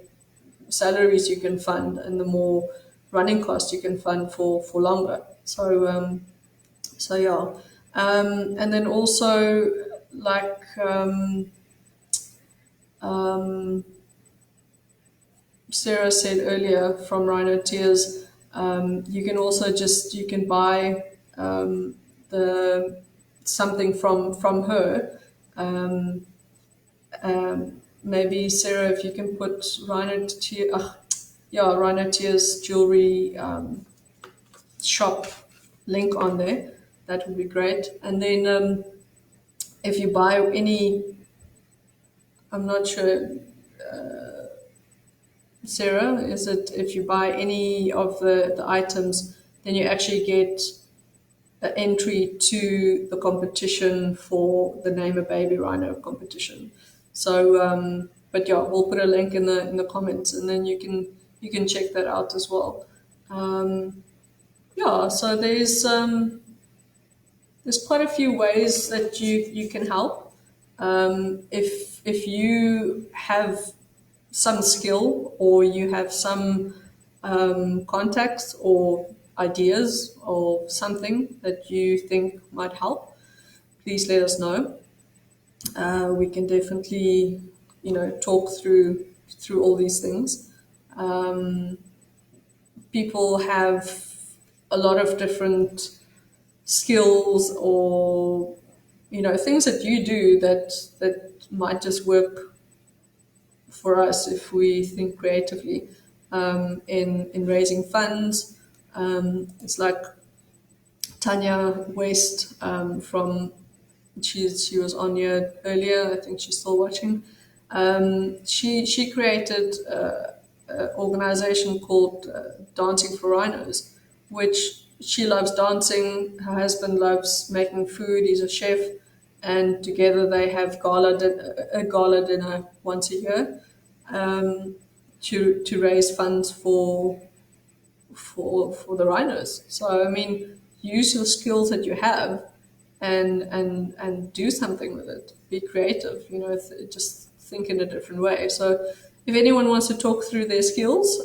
A: salaries you can fund, and the more running costs you can fund for longer. So yeah, and then also like um, Sarah said earlier from Rhino Tears, you can also you can buy the something from her. Um, Maybe Sarah, if you can put Rhino Tears jewelry shop link on there, that would be great. And then if you buy any, I'm not sure, Sarah, is it if you buy any of the items, then you actually get an entry to the competition for the Name a Baby Rhino competition. So, but yeah, we'll put a link in the comments, and then you can check that out as well. Yeah, so there's quite a few ways that you can help. If you have some skill, or you have some contacts or ideas or something that you think might help, please let us know. We can definitely, talk through all these things. People have a lot of different skills, or things that you do that might just work for us if we think creatively, in raising funds. It's like Tanya West, from she was on here earlier. I think she's still watching. She created an organization called Dancing for Rhinos, which she loves dancing. Her husband loves making food. He's a chef, and together they have a gala dinner once a year, to raise funds for the rhinos. So I mean, use your skills that you have, and do something with it. Be creative. Just think in a different way. So if anyone wants to talk through their skills,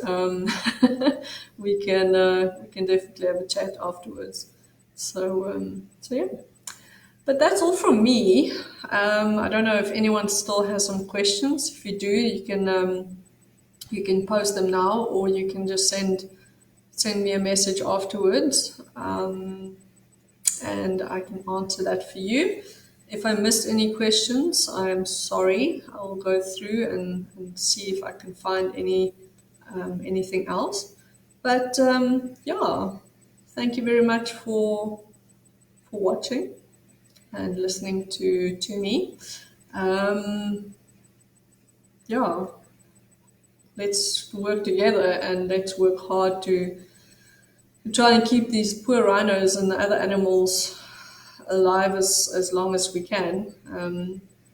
A: we can definitely have a chat afterwards. So yeah. But that's all from me. I don't know if anyone still has some questions. If you do, you can post them now, or you can just send me a message afterwards, and I can answer that for you. If I missed any questions, I'm sorry. I'll go through and see if I can find anything else. But yeah, thank you very much for watching and listening to me. Yeah, let's work together, and let's work hard to try and keep these poor rhinos and the other animals alive as long as we can.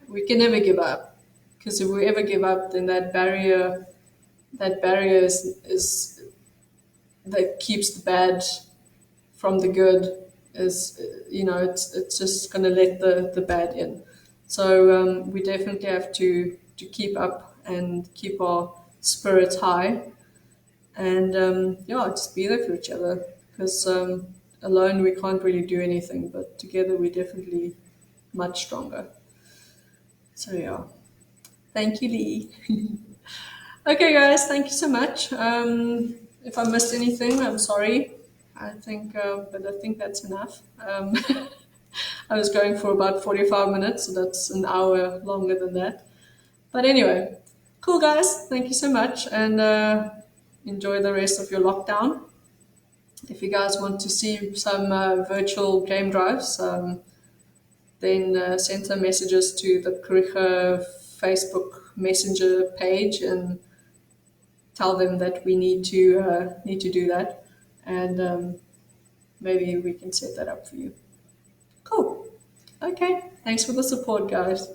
A: We can never give up, because if we ever give up, then that barrier is that keeps the bad from the good. Is it's just going to let the bad in. So we definitely have to keep up and keep our spirits high, and yeah, just be there for each other, because alone we can't really do anything, but together we're definitely much stronger. So yeah, thank you, Lee. Okay, guys, thank you so much. If I missed anything, I'm sorry. But I think that's enough. I was going for about 45 minutes, so that's an hour longer than that. But anyway, cool, guys. Thank you so much, and enjoy the rest of your lockdown. If you guys want to see some virtual game drives, then send some messages to the Kariega Facebook Messenger page, and tell them that we need to do that, and maybe we can set that up for you. Cool. Okay. Thanks for the support, guys.